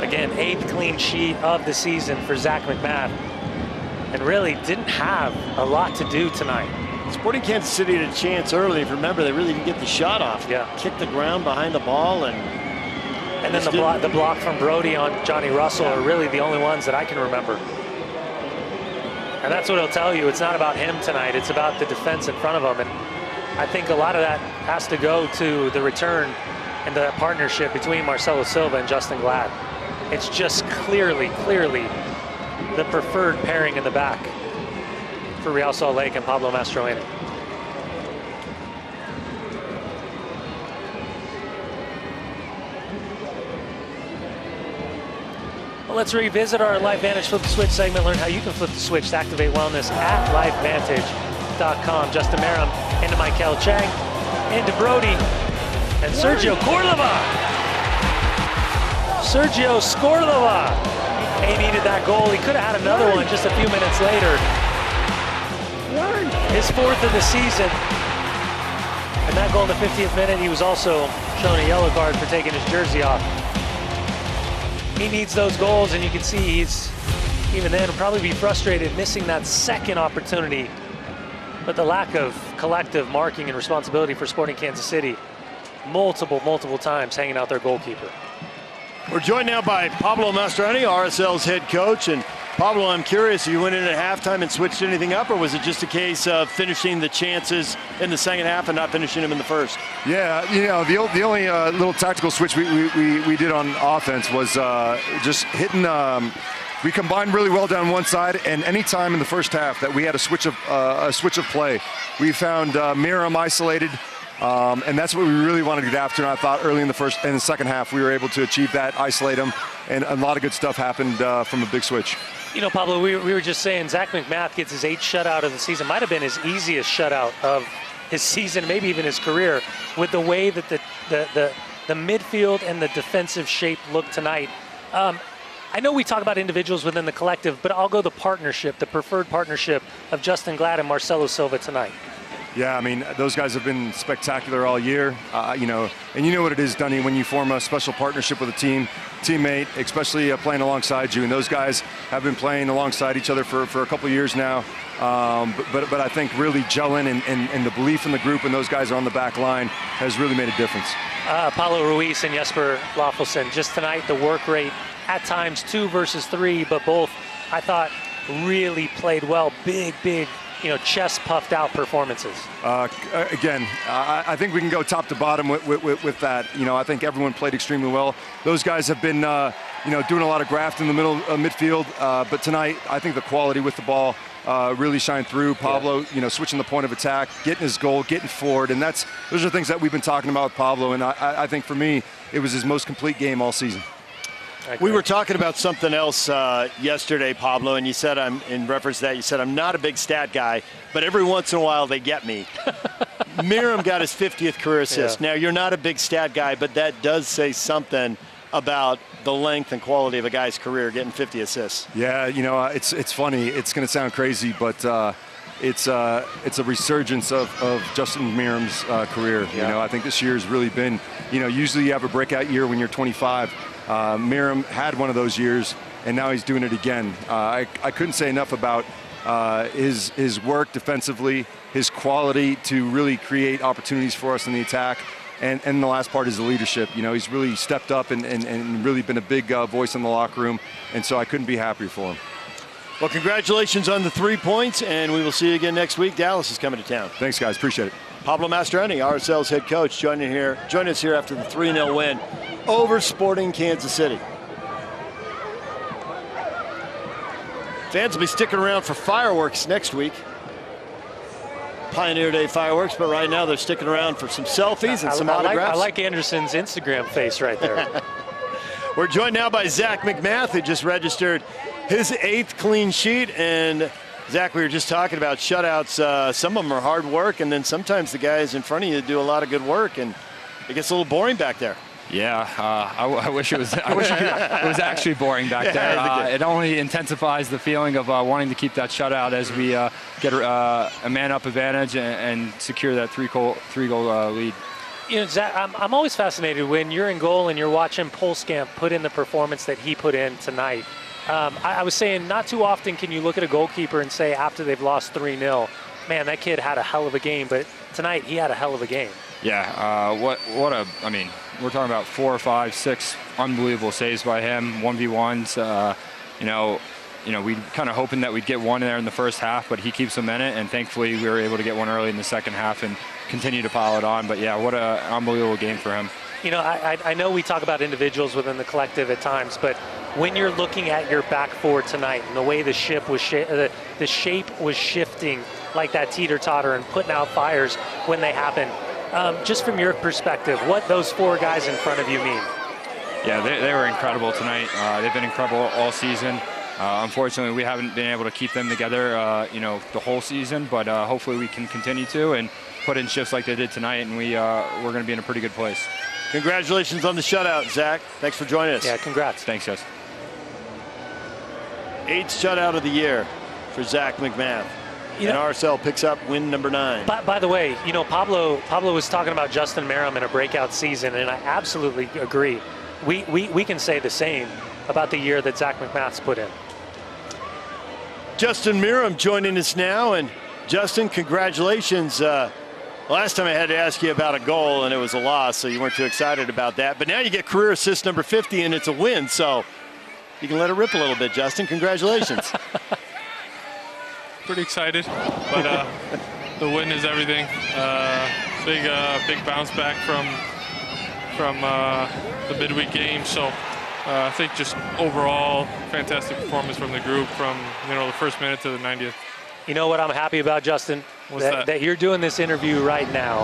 Again, 8th clean sheet of the season for Zach McMath, and really didn't have a lot to do tonight. Sporting Kansas City had a chance early. If you remember, they really didn't get the shot off. Yeah. Kicked the ground behind the ball, and then the block from Brody on Johnny Russell are really the only ones that I can remember. And that's what it'll tell you. It's not about him tonight. It's about the defense in front of him. And I think a lot of that has to go to the return and the partnership between Marcelo Silva and Justin Glad. It's just clearly the preferred pairing in the back for Real Salt Lake and Pablo Mastroeni. Well, let's revisit our LifeVantage Flip the Switch segment. Learn how you can flip the switch to activate wellness at LifeVantage.com. Justin Meram into Michael Chang, into Brody, and Sergio Cordova. Sergio Scorlova. He needed that goal. He could have had another one just a few minutes later. His 4th of the season. And that goal in the 50th minute, he was also shown a yellow card for taking his jersey off. He needs those goals, and you can see he's, even then, will probably be frustrated missing that 2nd opportunity. But the lack of collective marking and responsibility for Sporting Kansas City, multiple times hanging out their goalkeeper. We're joined now by Pablo Mastroeni, RSL's head coach. And Pablo, I'm curious, you went in at halftime and switched anything up, or was it just a case of finishing the chances in the 2nd half and not finishing them in the 1st? Yeah, you know, the only little tactical switch we did on offense was just hitting. We combined really well down one side, and any time in the 1st half that we had a switch of play, we found Meram isolated. And that's what we really wanted to get after. And I thought early in the 2nd half, we were able to achieve that, isolate them, and a lot of good stuff happened from a big switch. You know, Pablo, we were just saying Zach McMath gets his 8th shutout of the season. Might have been his easiest shutout of his season, maybe even his career, with the way that the midfield and the defensive shape looked tonight. I know we talk about individuals within the collective, but I'll go the partnership, the preferred partnership of Justin Glad and Marcelo Silva tonight. Yeah, I mean, those guys have been spectacular all year, you know, and you know what it is, Dunny, when you form a special partnership with a teammate, especially playing alongside you, and those guys have been playing alongside each other for a couple of years now, but I think really gelling and the belief in the group and those guys on the back line has really made a difference. Paulo Ruiz and Jesper Loffelson, just tonight the work rate at times 2 versus 3, but both, I thought, really played well. Big, you know, chest puffed out performances. Again, I think we can go top to bottom with that. You know, I think everyone played extremely well. Those guys have been, you know, doing a lot of graft in the middle midfield. But tonight, I think the quality with the ball really shined through. Pablo, you know, switching the point of attack, getting his goal, getting forward, and those are things that we've been talking about with Pablo. And I think for me, it was his most complete game all season. We were talking about something else yesterday, Pablo, and you said, in reference to that, you said, I'm not a big stat guy, but every once in a while they get me. Meram got his 50th career assist. Yeah. Now, you're not a big stat guy, but that does say something about the length and quality of a guy's career, getting 50 assists. Yeah, you know, it's funny. It's going to sound crazy, but it's a resurgence of Justin Meram's career. Yeah. You know, I think this year has really been, you know, usually you have a breakout year when you're 25. Meram had one of those years, and now he's doing it again. I couldn't say enough about his work defensively, his quality to really create opportunities for us in the attack. And the last part is the leadership. You know, he's really stepped up and really been a big voice in the locker room. And so I couldn't be happier for him. Well, congratulations on the 3 points, and we will see you again next week. Dallas is coming to town. Thanks, guys. Appreciate it. Pablo Mastroeni, RSL's head coach, join us here after the 3-0 win over Sporting Kansas City. Fans will be sticking around for fireworks next week. Pioneer Day fireworks, but right now they're sticking around for some selfies and some autographs. I like Anderson's Instagram face right there. We're joined now by Zach McMath, who just registered his 8th clean sheet. And Zach, we were just talking about shutouts. Some of them are hard work, and then sometimes the guys in front of you do a lot of good work, and it gets a little boring back there. Yeah, I wish it was. I wish it was actually boring back there. It only intensifies the feeling of wanting to keep that shutout as we get a man-up advantage and secure that three-goal lead. You know, Zach, I'm always fascinated when you're in goal and you're watching Polskamp put in the performance that he put in tonight. I was saying, not too often can you look at a goalkeeper and say after they've lost 3-0, man, that kid had a hell of a game. But tonight he had a hell of a game. Yeah, I mean, we're talking about 4, 5, 6 unbelievable saves by him, 1v1s. We kind of hoping that we'd get one there in the first half, but he keeps them in it, and thankfully we were able to get one early in the second half and continue to pile it on. But yeah, what an unbelievable game for him. You know, I know we talk about individuals within the collective at times, but when you're looking at your back four tonight and the way the shape was shifting like that teeter-totter and putting out fires when they happen, just from your perspective, what those 4 guys in front of you mean? Yeah, they were incredible tonight. They've been incredible all season. Unfortunately, we haven't been able to keep them together, the whole season, but hopefully we can continue to and put in shifts like they did tonight, and we're going to be in a pretty good place. Congratulations on the shutout, Zach. Thanks for joining us. Yeah, congrats. Thanks, guys. 8th shutout of the year for Zach McMath. And RSL picks up win number 9. By the way, you know, Pablo was talking about Justin Merrim in a breakout season, and I absolutely agree. We can say the same about the year that Zach McMath's put in. Justin Merrim joining us now, and Justin, congratulations. Last time I had to ask you about a goal, and it was a loss, so you weren't too excited about that. But now you get career assist number 50, and it's a win, so you can let it rip a little bit, Justin. Congratulations. Pretty excited, but the win is everything. Big bounce back from the midweek game. So I think just overall fantastic performance from the group from the first minute to the 90th. You know what I'm happy about, Justin? That you're doing this interview right now,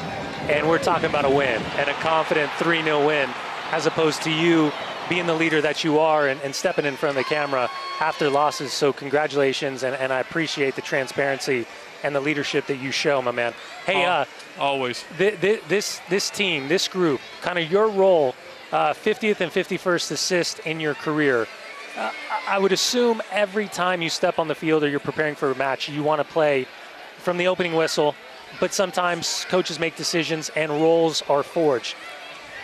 and we're talking about a win and a confident 3-0 win, as opposed to you being the leader that you are and stepping in front of the camera after losses. So congratulations, and I appreciate the transparency and the leadership that you show, my man. Hey, always. This team, this group, kind of your role, 50th and 51st assist in your career. I would assume every time you step on the field or you're preparing for a match, you want to play from the opening whistle, but sometimes coaches make decisions and roles are forged.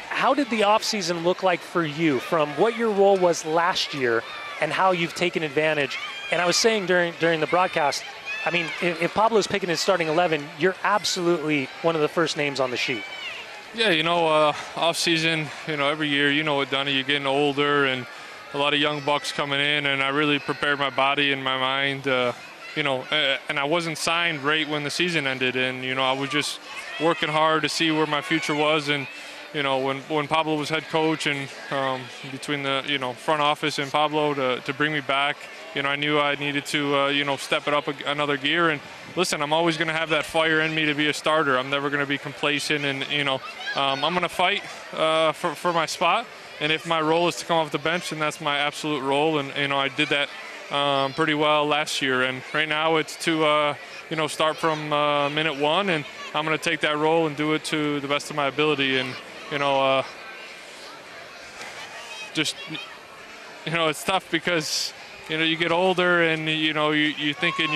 How did the offseason look like for you from what your role was last year and how you've taken advantage? And I was saying during the broadcast, I mean, if Pablo's picking his starting 11, you're absolutely one of the first names on the sheet. Yeah, off season, every year, what, Donnie, you're getting older and a lot of young bucks coming in, and I really prepared my body and my mind, and I wasn't signed right when the season ended, and, I was just working hard to see where my future was. And, when Pablo was head coach and between the, front office and Pablo to bring me back, I knew I needed to, step it up another gear. And listen, I'm always going to have that fire in me to be a starter. I'm never going to be complacent, and, I'm going to fight for my spot. And if my role is to come off the bench, then that's my absolute role. And, I did that pretty well last year. And right now it's to, start from minute 1. And I'm going to take that role and do it to the best of my ability. And, it's tough because, you get older and, you're thinking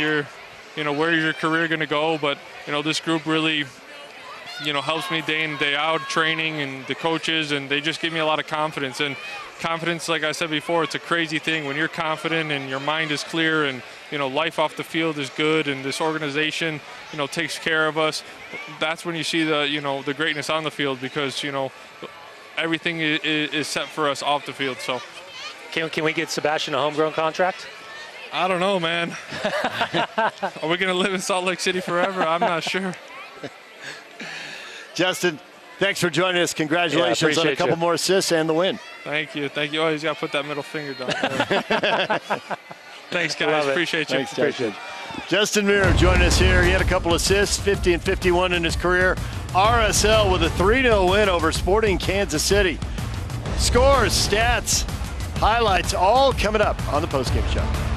where's your career going to go. But, this group really, helps me day in, day out, training and the coaches, and they just give me a lot of confidence. And confidence, like I said before, it's a crazy thing. When you're confident and your mind is clear and life off the field is good and this organization, takes care of us. That's when you see the greatness on the field because, everything is set for us off the field. So, Can we get Sebastian a homegrown contract? I don't know, man. Are we going to live in Salt Lake City forever? I'm not sure. Justin, thanks for joining us. Congratulations on a couple more assists and the win. Thank you. Oh, he's got to put that middle finger down there. Thanks, guys. Appreciate you. Thanks, Justin. Justin Meara joined us here. He had a couple assists, 50 and 51 in his career. RSL with a 3-0 win over Sporting Kansas City. Scores, stats, highlights, all coming up on the postgame show.